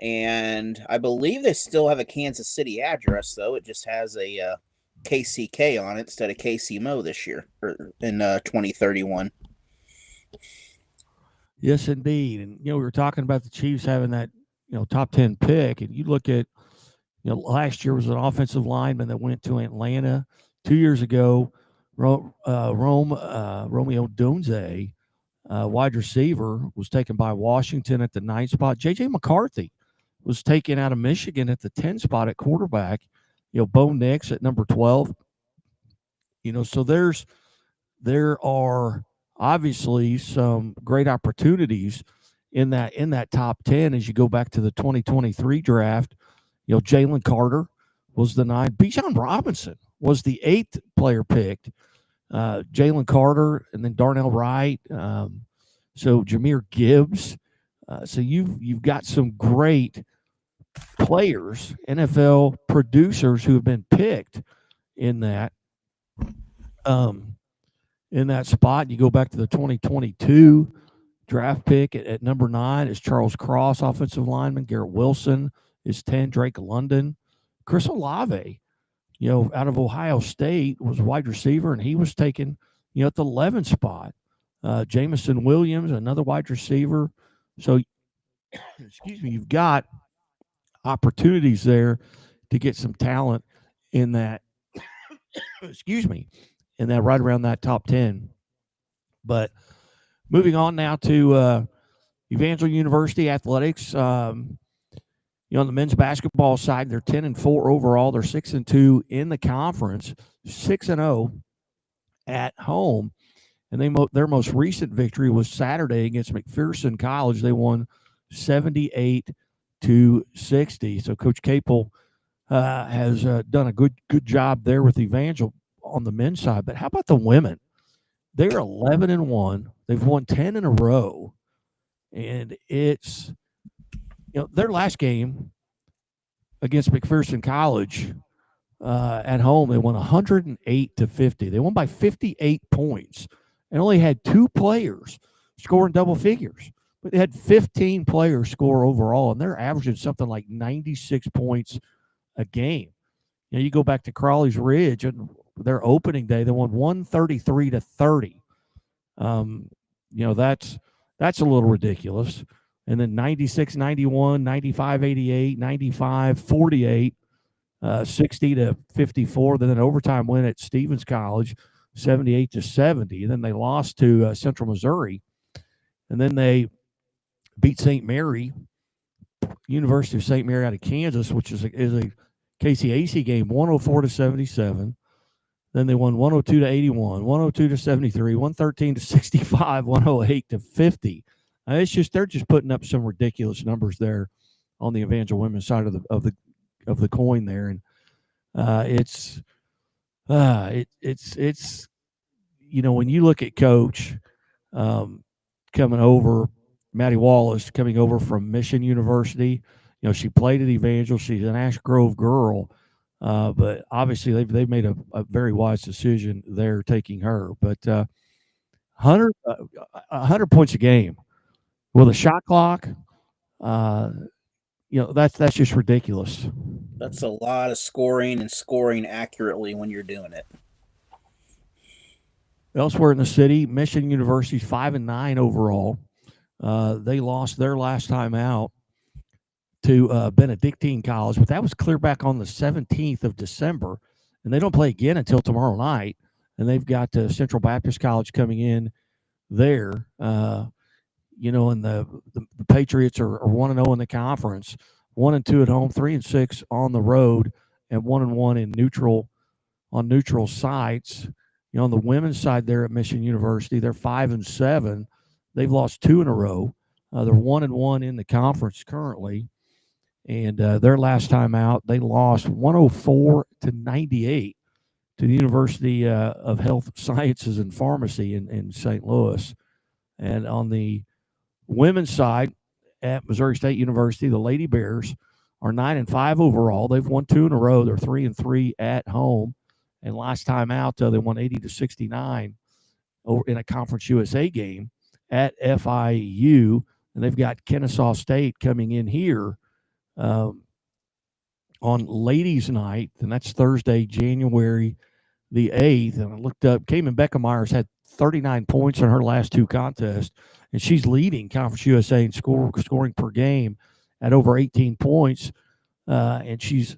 And I believe they still have a Kansas City address, though. It just has a KCK on it instead of KCMO this year, or in 2031. Yes, indeed. And, we were talking about the Chiefs having that, top 10 pick. And you look at, last year was an offensive lineman that went to Atlanta. 2 years ago, Romeo Dunze, wide receiver, was taken by Washington at the 9th spot. J.J. McCarthy was taken out of Michigan at the 10 spot at quarterback. Bo Nix at number 12. So there are obviously some great opportunities in that top 10 as you go back to the 2023 draft. Jalen Carter was the 9th. Bijan Robinson was the 8th player picked. Jalen Carter and then Darnell Wright. So Jahmyr Gibbs. So you've got some great players, NFL producers who have been picked in that spot. You go back to the 2022 draft pick at number 9 is Charles Cross, offensive lineman. Garrett Wilson is 10. Drake London. Chris Olave, out of Ohio State, was wide receiver, and he was taken, at the 11th spot. Jameson Williams, another wide receiver. So, excuse me, you've got opportunities there to get some talent in that, in that right around that top 10. But moving on now to Evangel University Athletics. On the men's basketball side, they're 10-4 overall. They're 6-2 in the conference, 6-0 at home. And their most recent victory was Saturday against McPherson College. They won 78-60. So Coach Capel has done a good job there with Evangel on the men's side. But how about the women? They're 11-1. They've won 10 in a row, and it's their last game against McPherson College at home. They won 108-50. They won by 58 points. And only had 2 players scoring double figures. But they had 15 players score overall, and they're averaging something like 96 points a game. You go back to Crawley's Ridge, and their opening day, they won 133-30. That's a little ridiculous. And then 96-91, 95-88, 95-48, 60-54. Then an overtime win at Stevens College, 78-70. Then they lost to Central Missouri, and then they beat St. Mary, University of St. Mary out of Kansas, which is a KCAC game, 104-77. Then they won 102-81, 102-73, 113-65, 108-50. It's just they're just putting up some ridiculous numbers there on the Evangel women's side of the coin there, and it's when you look at Coach coming over, Maddie Wallace coming over from Mission University, she played at Evangel. She's an Ash Grove girl. But obviously they've made a very wise decision there taking her. But 100 points a game with a shot clock, that's just ridiculous. That's a lot of scoring and scoring accurately when you're doing it. Elsewhere in the city, Michigan University's 5-9 overall. They lost their last time out to Benedictine College, but that was clear back on the 17th of December, and they don't play again until tomorrow night. And they've got Central Baptist College coming in there. And the Patriots are 1-0 in the conference, 1-2 at home, 3-6 on the road, and 1-1 in neutral sites. On the women's side there at Michigan University, they're 5-7. They've lost 2 in a row. They're 1-1 in the conference currently. And their last time out, they lost 104-98 to the University of Health Sciences and Pharmacy in St. Louis. And on the women's side at Missouri State University, the Lady Bears are 9-5 overall. They've won 2 in a row. They're 3-3 at home. And last time out, they won 80-69 over in a Conference USA game at FIU. And they've got Kennesaw State coming in here on ladies' night, and that's Thursday, January the 8th. And I looked up, Cayman Beckham-Myers had 39 points in her last 2 contests, and she's leading Conference USA in scoring per game at over 18 points. And she's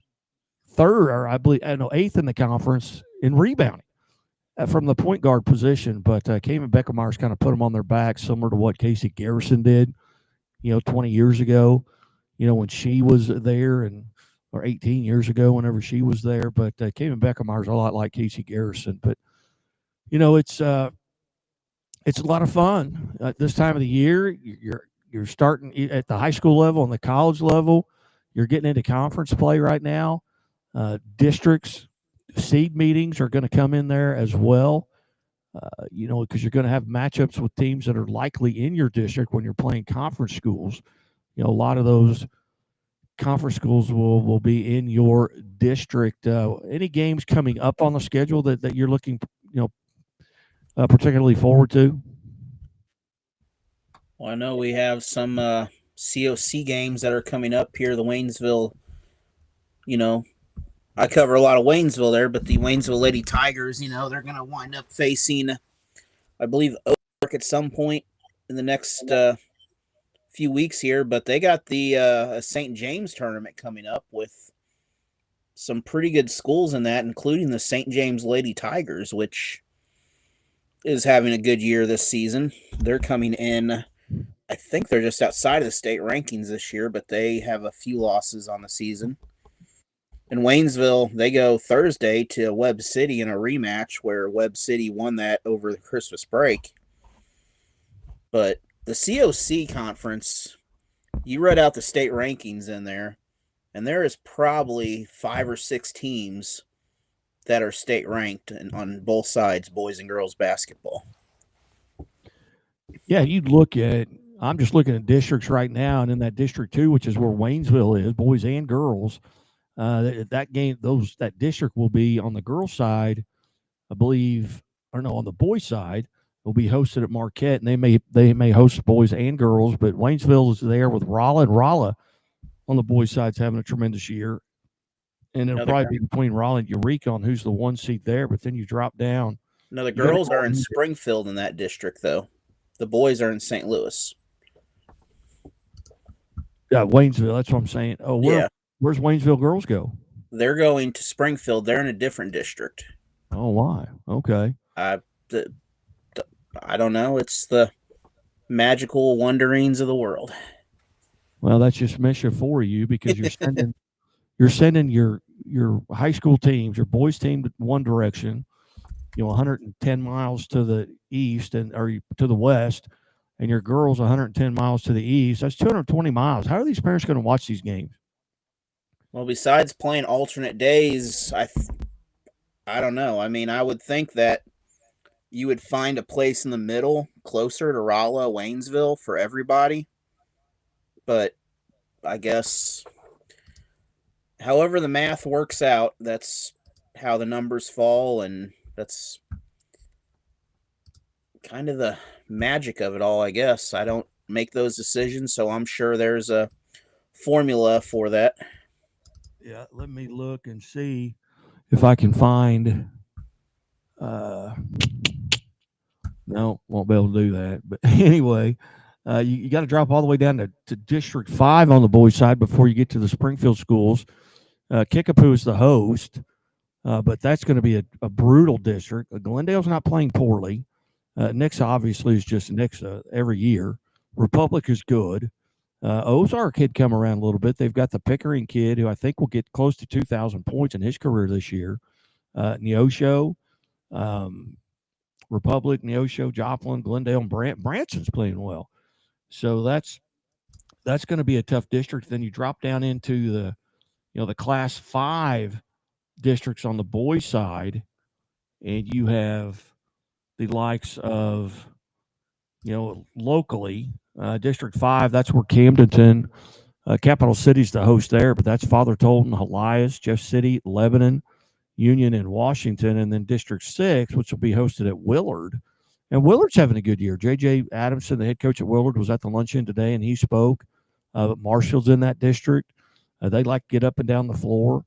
eighth in the conference in rebounding from the point guard position. But Cayman Beckham-Myers kind of put them on their back, similar to what Casey Garrison did, 20 years ago, when she was there, or 18 years ago, whenever she was there. But Cayman Beckham-Myers a lot like Casey Garrison. But, it's a lot of fun this time of the year. You're starting at the high school level and the college level. You're getting into conference play right now. Districts, seed meetings are going to come in there as well, because you're going to have matchups with teams that are likely in your district when you're playing conference schools. A lot of those conference schools will be in your district. Any games coming up on the schedule that you're looking, particularly forward to? Well, I know we have some COC games that are coming up here. The Waynesville, I cover a lot of Waynesville there, but the Waynesville Lady Tigers, they're going to wind up facing, I believe, Oak at some point in the next few weeks here. But they got the St. James tournament coming up with some pretty good schools in that, including the St. James Lady Tigers, which is having a good year this season. They're coming in, I think they're just outside of the state rankings this year, but they have a few losses on the season. In Waynesville, they go Thursday to Webb City in a rematch where Webb City won that over the Christmas break. But the COC conference, you read out the state rankings in there, and there is probably 5 or 6 teams that are state ranked on both sides, boys and girls basketball. Yeah, you'd look at, I'm just looking at districts right now, and in that District 2, which is where Waynesville is, boys and girls, that district will be on the girls' side, I believe, on the boys' side, will be hosted at Marquette, and they may host boys and girls, but Waynesville is there with Rolla, and Rolla on the boys' side is having a tremendous year. And it'll probably be between Rolla and Eureka on who's the 1 seed there, but then you drop down. No, the girls are in Springfield in that district, though. The boys are in St. Louis. Yeah, Waynesville, that's what I'm saying. Oh, yeah. Where's Waynesville girls go? They're going to Springfield. They're in a different district. Oh, why? Okay. I don't know. It's the magical wanderings of the world. Well, that's just mission for you because you're sending your high school teams, your boys team one direction, 110 miles to the east or to the west, and your girls 110 miles to the east. That's 220 miles. How are these parents going to watch these games? Well, besides playing alternate days, I don't know. I mean, I would think that you would find a place in the middle, closer to Rolla, Waynesville for everybody. But I guess however the math works out, that's how the numbers fall, and that's kind of the magic of it all, I guess. I don't make those decisions, so I'm sure there's a formula for that. Yeah, let me look and see if I can find. No, won't be able to do that. But anyway, you got to drop all the way down to District 5 on the boys' side before you get to the Springfield schools. Kickapoo is the host, but that's going to be a brutal district. Glendale's not playing poorly. Nixa obviously is just Nixa every year. Republic is good. Ozark had come around a little bit. They've got the Pickering kid who I think will get close to 2,000 points in his career this year. Neosho, Republic, Neosho, Joplin, Glendale, and Branson's playing well. So that's going to be a tough district. Then you drop down into the Class 5 districts on the boys' side, and you have the likes of, locally, District 5, that's where Camdenton, Capital City's the host there, but that's Father Tolton, Elias, Jeff City, Lebanon, Union, and Washington. And then District 6, which will be hosted at Willard. And Willard's having a good year. J.J. Adamson, the head coach at Willard, was at the luncheon today, and he spoke. Marshall's in that district. They like to get up and down the floor.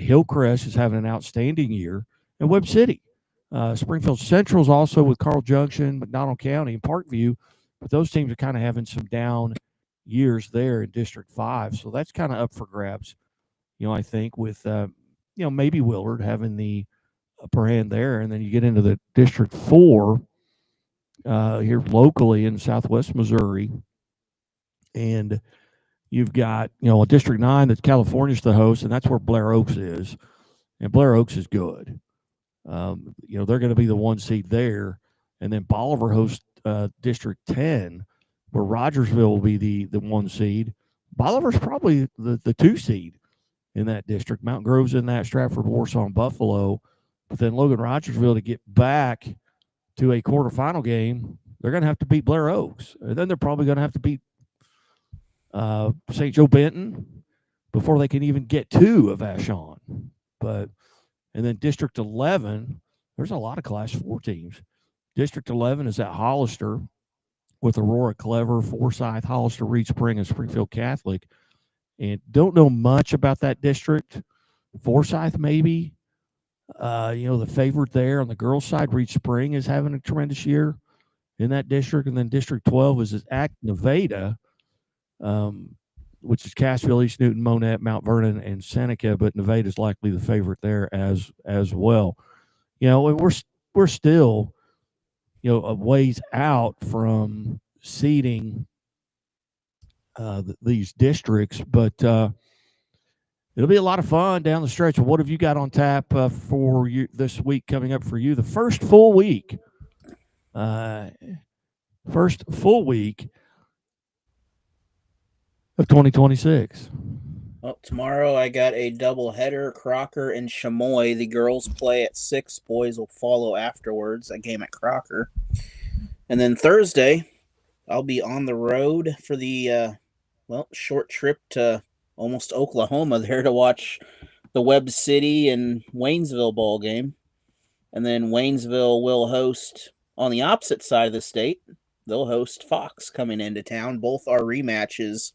Hillcrest is having an outstanding year. And Webb City. Springfield Central's also with Carl Junction, McDonald County, and Parkview. But those teams are kind of having some down years there in District 5. So that's kind of up for grabs, I think, with, maybe Willard having the upper hand there. And then you get into the District 4 here locally in Southwest Missouri. And you've got, a District 9 that California's the host, and that's where Blair Oaks is. And Blair Oaks is good. They're going to be the 1 seed there. And then Bolivar hosts District 10, where Rogersville will be the 1 seed. Bolivar's probably the 2 seed in that district. Mountain Grove's in that, Stratford, Warsaw, and Buffalo. But then Logan Rogersville, to get back to a quarterfinal game, they're going to have to beat Blair Oaks. And then they're probably going to have to beat St. Joe Benton before they can even get to Vashon. And then District 11, there's a lot of Class 4 teams. District 11 is at Hollister with Aurora, Clever, Forsyth, Hollister, Reed Spring, and Springfield Catholic. And don't know much about that district. Forsyth, maybe. The favorite there on the girls' side, Reed Spring, is having a tremendous year in that district. And then District 12 is at Nevada, which is Cassville, East Newton, Monette, Mount Vernon, and Seneca. But Nevada is likely the favorite there as well. And we're still, a ways out from seeding these districts, but it'll be a lot of fun down the stretch. What have you got on tap for you this week coming up for you? The first full week of 2026. Well, tomorrow I got a doubleheader, Crocker and Chamois. The girls play at 6. Boys will follow afterwards, a game at Crocker. And then Thursday, I'll be on the road for the, short trip to almost Oklahoma there to watch the Webb City and Waynesville ball game. And then Waynesville will host, on the opposite side of the state, they'll host Fox coming into town. Both are rematches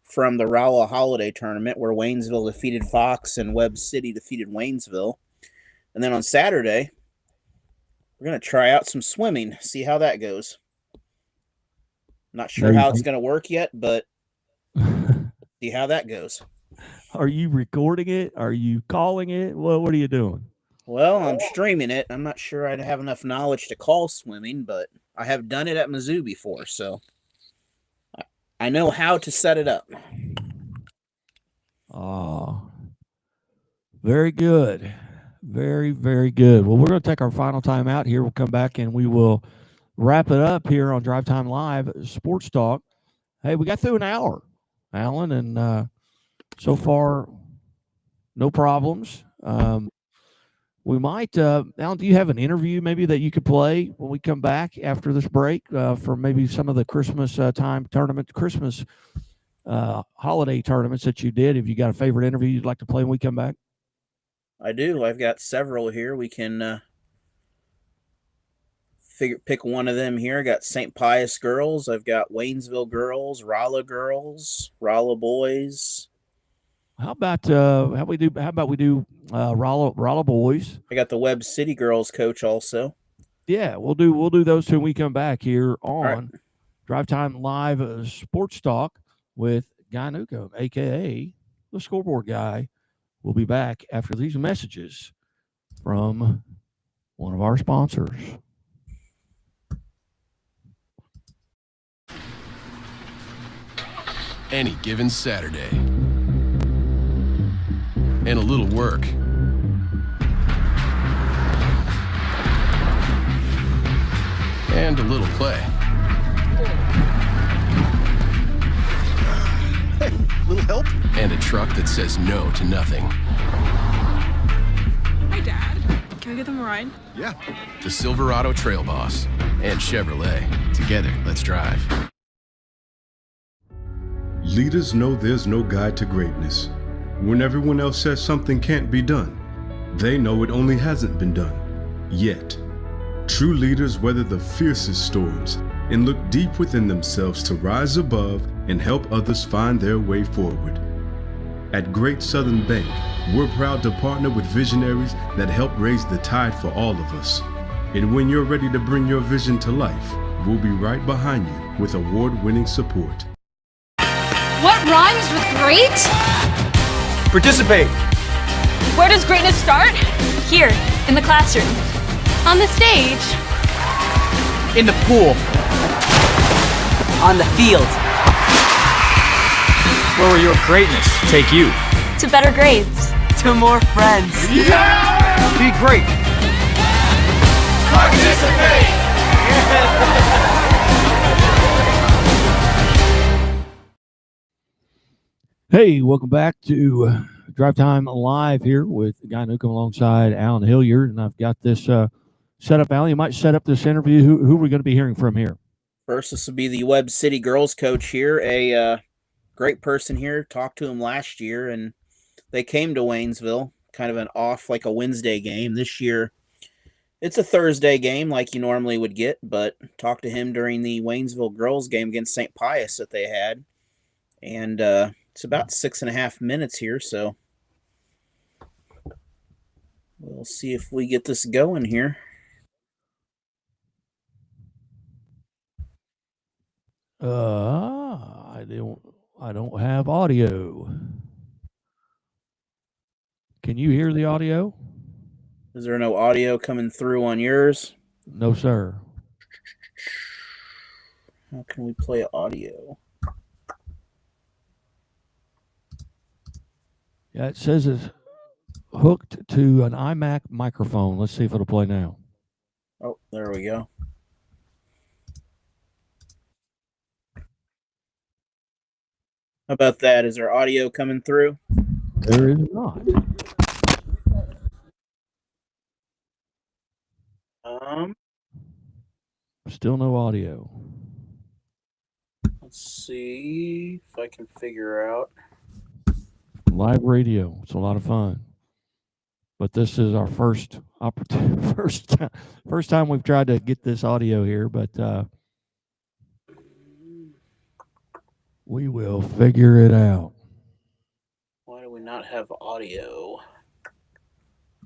from the Rolla Holiday Tournament, where Waynesville defeated Fox and Webb City defeated Waynesville. And then on Saturday, we're going to try out some swimming, see how that goes. Not sure how it's going to work yet, but see how that goes. Are you recording it? Are you calling it? What are you doing? Well, I'm streaming it. I'm not sure I'd have enough knowledge to call swimming, but I have done it at Mizzou before, so I know how to set it up. Oh, very good. Very, very good. Well, we're going to take our final time out here. We'll come back and we will wrap it up here on Drive Time Live Sports Talk. Hey, we got through an hour, Alan, and so far, no problems. We might, Alan, do you have an interview maybe that you could play when we come back after this break for maybe some of the Christmas time tournament, Christmas holiday tournaments that you did. Have you got a favorite interview you'd like to play when we come back? I do. I've got several here. We can pick one of them here. I got St. Pius girls. I've got Waynesville girls, Rolla girls, Rolla boys. How about we do Rolla boys? I got the Webb City girls coach also. Yeah, we'll do those two when we come back here on right. Drive Time Live Sports Talk with Guy Newcomb, aka the Scoreboard Guy. We'll be back after these messages from one of our sponsors. Any given Saturday. And a little work. And a little play. Hey, little help? And a truck that says no to nothing. Hi, Dad. Can I get them a ride? Yeah. The Silverado Trail Boss and Chevrolet. Together, let's drive. Leaders know there's no guide to greatness. When everyone else says something can't be done, they know it only hasn't been done yet. True leaders weather the fiercest storms and look deep within themselves to rise above and help others find their way forward. At Great Southern Bank, we're proud to partner with visionaries that help raise the tide for all of us. And when you're ready to bring your vision to life, we'll be right behind you with award-winning support. What rhymes with great? Participate. Where does greatness start? Here, in the classroom. On the stage. In the pool. On the field. Where will your greatness take you? To better grades. To more friends. Yeah! Be great. Participate! Hey, welcome back to Drive Time Live here with Guy Newcomb alongside Alan Hilliard. And I've got this set up. Alan, you might set up this interview. Who are we going to be hearing from here? First, this will be the Webb City girls coach here, a great person here. Talked to him last year, and they came to Waynesville, kind of an off, like a Wednesday game. This year, it's a Thursday game like you normally would get, but talked to him during the Waynesville girls game against St. Pius that they had. And it's about 6.5 minutes here, so we'll see if we get this going here. I don't have audio. Can you hear the audio? Is there no audio coming through on yours? No, sir. How can we play audio? Yeah, it says it's hooked to an iMac microphone. Let's see if it'll play now. Oh, there we go. How about that? Is there audio coming through? There is not. Still no audio. Let's see if I can figure out. Live radio. It's a lot of fun. But this is our first opportunity, first time we've tried to get this audio here, but we will figure it out. Why do we not have audio?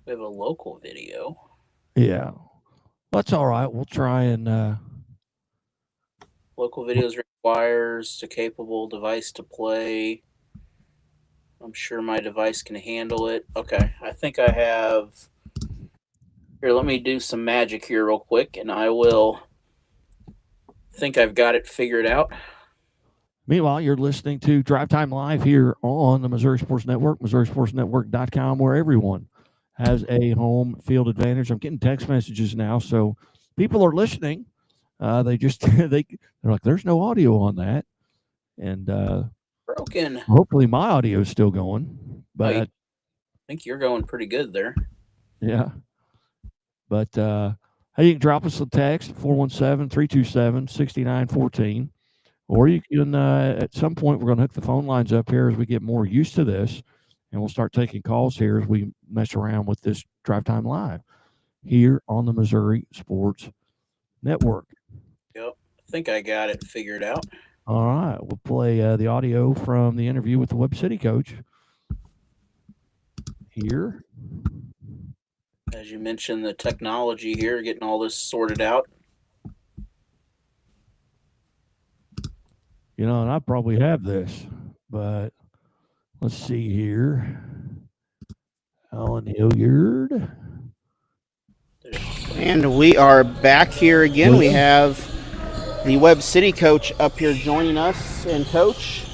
We have a local video. Yeah. That's all right. We'll try and local videos requires a capable device to play. I'm sure my device can handle it. Okay, I think I have. Here, let me do some magic here real quick, and I will think I've got it figured out. Meanwhile, you're listening to Drive Time Live here on the Missouri Sports Network, MissouriSportsNetwork.com, where everyone has a home field advantage. I'm getting text messages now, so people are listening. They just they're like, "There's no audio on that," and broken. Hopefully, my audio is still going, but I think you're going pretty good there. Yeah, but hey, you can drop us a text 417-327-6914. Or you can, at some point, we're going to hook the phone lines up here as we get more used to this, and we'll start taking calls here as we mess around with this Drive Time Live here on the Missouri Sports Network. Yep. I think I got it figured out. All right. We'll play the audio from the interview with the Webb City coach here. As you mentioned, the technology here, getting all this sorted out. You know, and I probably have this, but let's see here. Alan Hilliard. And we are back here again. We have the Webb City coach up here joining us. And, Coach,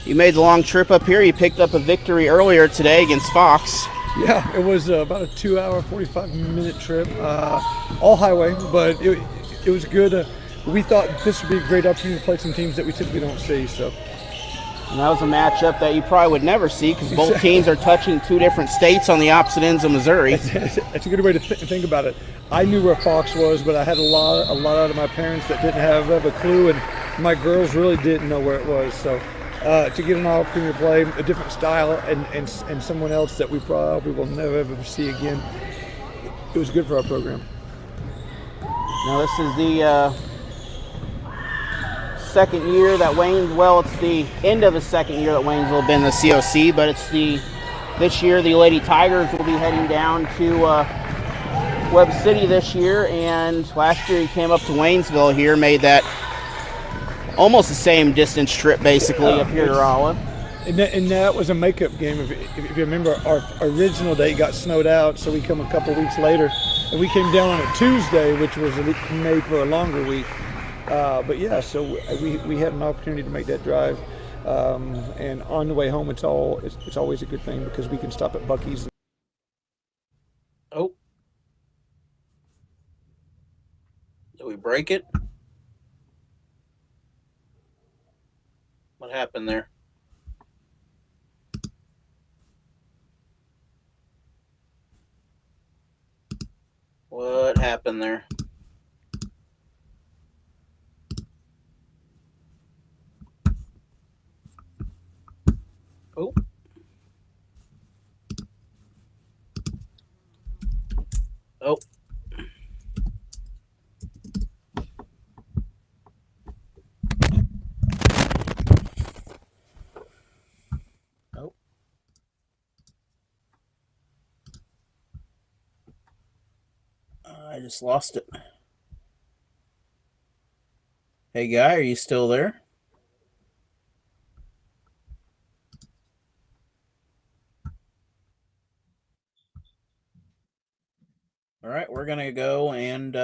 you made the long trip up here. You picked up a victory earlier today against Fox. Yeah, it was about a 2-hour, 45-minute trip, all highway, but it was good. We thought this would be a great opportunity to play some teams that we typically don't see. So, and that was a matchup that you probably would never see because both teams are touching two different states on the opposite ends of Missouri. That's a good way to think about it. I knew where Fox was, but I had a lot out of my parents that didn't have a clue, and my girls really didn't know where it was. So to get an opportunity to play a different style and someone else that we probably will never ever see again, it was good for our program. Now this is the second year that it's the end of the second year that Waynesville have been in the COC, but this year the Lady Tigers will be heading down to Webb City this year, and last year he came up to Waynesville here, made that almost the same distance trip basically up here to Rolla. And that was a makeup game. If you remember, our original date got snowed out, so we come a couple weeks later, and we came down on a Tuesday, which was made for a longer week. But yeah, so we had an opportunity to make that drive, and on the way home, it's always a good thing because we can stop at Buc-ee's. Oh, did we break it? What happened there? What happened there? Oh. Oh. Oh. I just lost it. Hey, guy, are you still there? All right, we're going to go and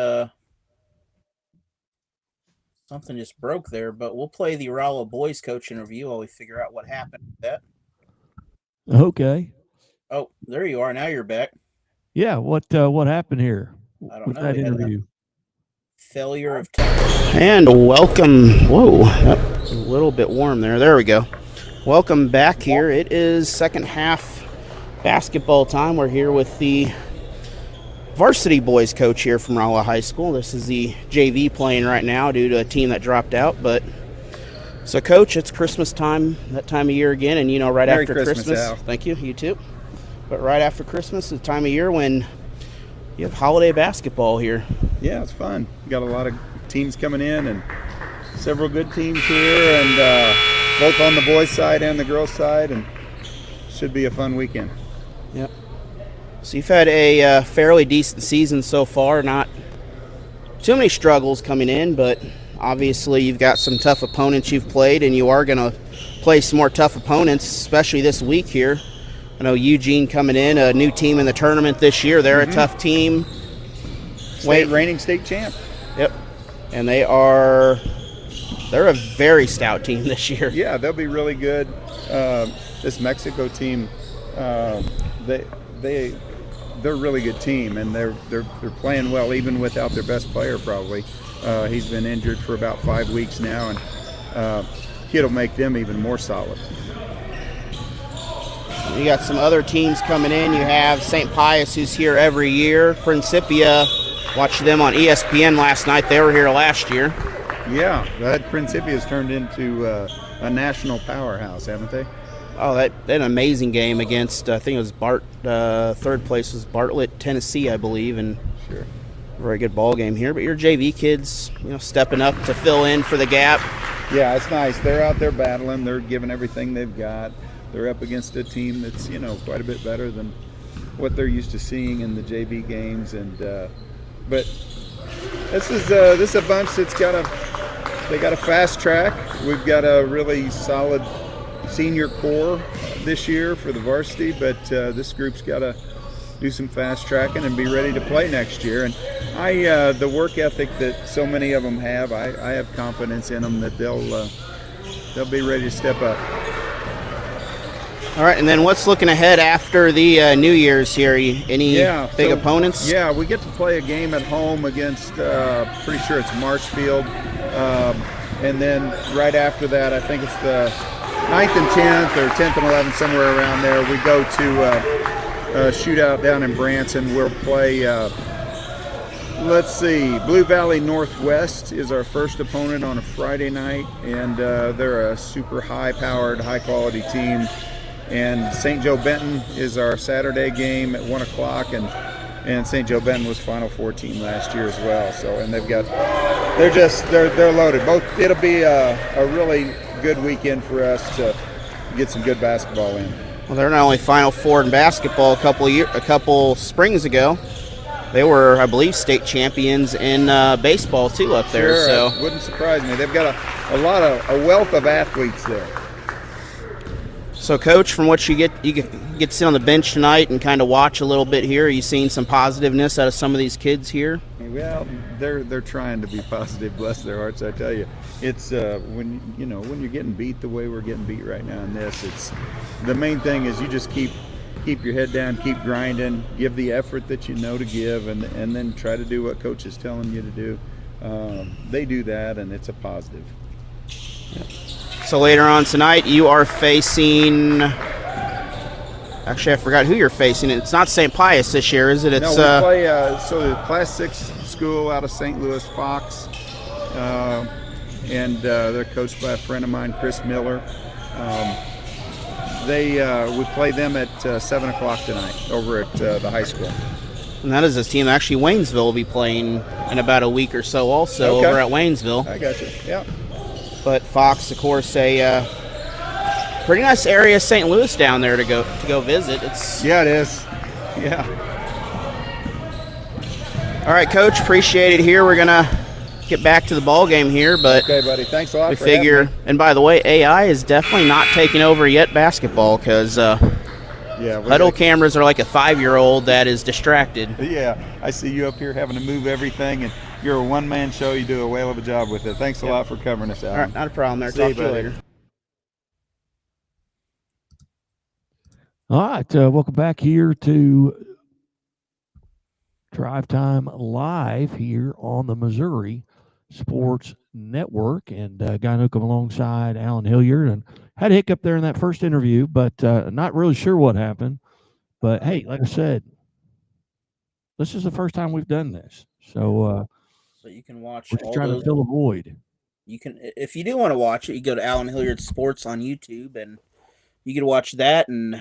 something just broke there, but we'll play the Rolla boys coach interview while we figure out what happened with that. Okay. Oh, there you are. Now you're back. Yeah, what happened here? I don't know. That interview. Failure of and welcome. Whoa, a little bit warm there. There we go. Welcome back here. It is second half basketball time. We're here with the varsity boys coach here from Rolla High School. This is the JV playing right now due to a team that dropped out. But so, Coach, it's Christmas time, that time of year again, and right Merry after Christmas. Al. Thank you. You too. But right after Christmas is the time of year when you have holiday basketball here. Yeah, it's fun. Got a lot of teams coming in and several good teams here, and both on the boys' side and the girls' side, and should be a fun weekend. Yep. So you've had a fairly decent season so far. Not too many struggles coming in, but obviously you've got some tough opponents you've played, and you are going to play some more tough opponents, especially this week here. I know Eugene coming in, a new team in the tournament this year. They're a tough team. Reigning state champ. Yep. And they're a very stout team this year. Yeah, they'll be really good. This Mexico team, they're a really good team, and they're playing well even without their best player probably. He's been injured for about 5 weeks now, and it'll make them even more solid. You got some other teams coming in. You have St. Pius, who's here every year. Principia, watched them on ESPN last night. They were here last year. Yeah, that Principia has turned into a national powerhouse, haven't they? Oh, that an amazing game against, I think it was third place was Bartlett, Tennessee, I believe, and sure, very good ball game here. But your JV kids, stepping up to fill in for the gap. Yeah, it's nice. They're out there battling. They're giving everything they've got. They're up against a team that's quite a bit better than what they're used to seeing in the JV games. And but this is a bunch that's got a fast track. We've got a really solid senior core this year for the varsity, but this group's got to do some fast tracking and be ready to play next year. And the work ethic that so many of them have, I have confidence in them that they'll be ready to step up. All right, and then what's looking ahead after the New Year's here? Any big opponents? Yeah, we get to play a game at home against, pretty sure it's Marshfield. And then right after that, I think it's the 9th and 10th or 10th and 11th, somewhere around there, we go to a shootout down in Branson. We'll play, Blue Valley Northwest is our first opponent on a Friday night, and they're a super high-powered, high-quality team. And St. Joe Benton is our Saturday game at 1 o'clock, and St. Joe Benton was Final Four team last year as well. So, and they're loaded. It'll be a really good weekend for us to get some good basketball in. Well, they're not only Final Four in basketball a couple springs ago. They were, I believe, state champions in baseball too up there. Sure, So it wouldn't surprise me. They've got a wealth of athletes there. So, Coach, from what you get to sit on the bench tonight and kind of watch a little bit here. Are you seeing some positiveness out of some of these kids here? Well, they're trying to be positive, bless their hearts. I tell you, it's when you're getting beat the way we're getting beat right now in this. It's the main thing is you just keep your head down, keep grinding, give the effort that you know to give, and then try to do what Coach is telling you to do. They do that, and it's a positive. Yeah. So later on tonight, you are facing. Actually, I forgot who you're facing. It's not St. Pius this year, is it? It's no, we play the Class 6 school out of St. Louis, Fox, and they're coached by a friend of mine, Chris Miller. We play them at 7 o'clock tonight over at the high school. And that is a team actually Waynesville will be playing in about a week or so also over at Waynesville. I got you, yeah. But Fox, of course, a pretty nice area, St. Louis down there to go visit. Yeah, it is. Yeah. All right, Coach, appreciate it here. We're gonna get back to the ball game here, but okay, buddy. Thanks a lot. We figure, and by the way, AI is definitely not taking over yet basketball because huddle cameras are like a 5-year-old that is distracted. Yeah, I see you up here having to move everything, and you're a one-man show. You do a whale of a job with it. Thanks a lot for covering us out. All right, not a problem there. Talk to you later. All right, welcome back here to Drive Time Live here on the Missouri Sports Network, and Guy Newcomb alongside Alan Hilliard, and had a hiccup there in that first interview, but not really sure what happened. But hey, like I said, this is the first time we've done this, so you can watch. We're just trying to fill a void. You can, if you do want to watch it, you go to Alan Hilliard Sports on YouTube, and you can watch that. And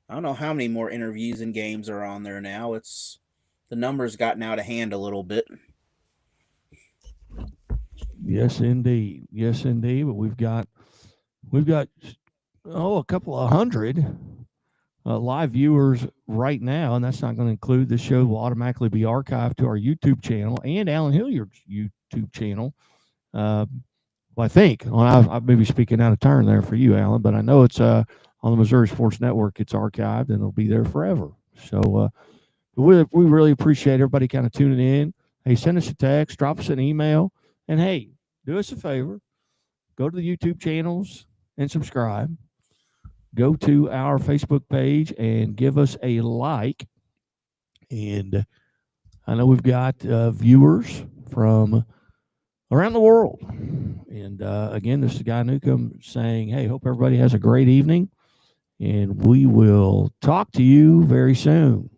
I don't know how many more interviews and games are on there now. The numbers gotten out of hand a little bit. Yes, indeed. Yes, indeed. But we've got a couple of hundred live viewers right now, and that's not going to include the show will automatically be archived to our YouTube channel and Alan Hilliard's YouTube channel. Well, I think I may be speaking out of turn there for you, Alan, but I know it's on the Missouri Sports Network. It's archived and it'll be there forever. So we really appreciate everybody kind of tuning in. Hey, send us a text, drop us an email, and hey, do us a favor, go to the YouTube channels and subscribe. Go to our Facebook page and give us a like. And I know we've got viewers from around the world. And again, this is Guy Newcomb saying, hey, hope everybody has a great evening. And we will talk to you very soon.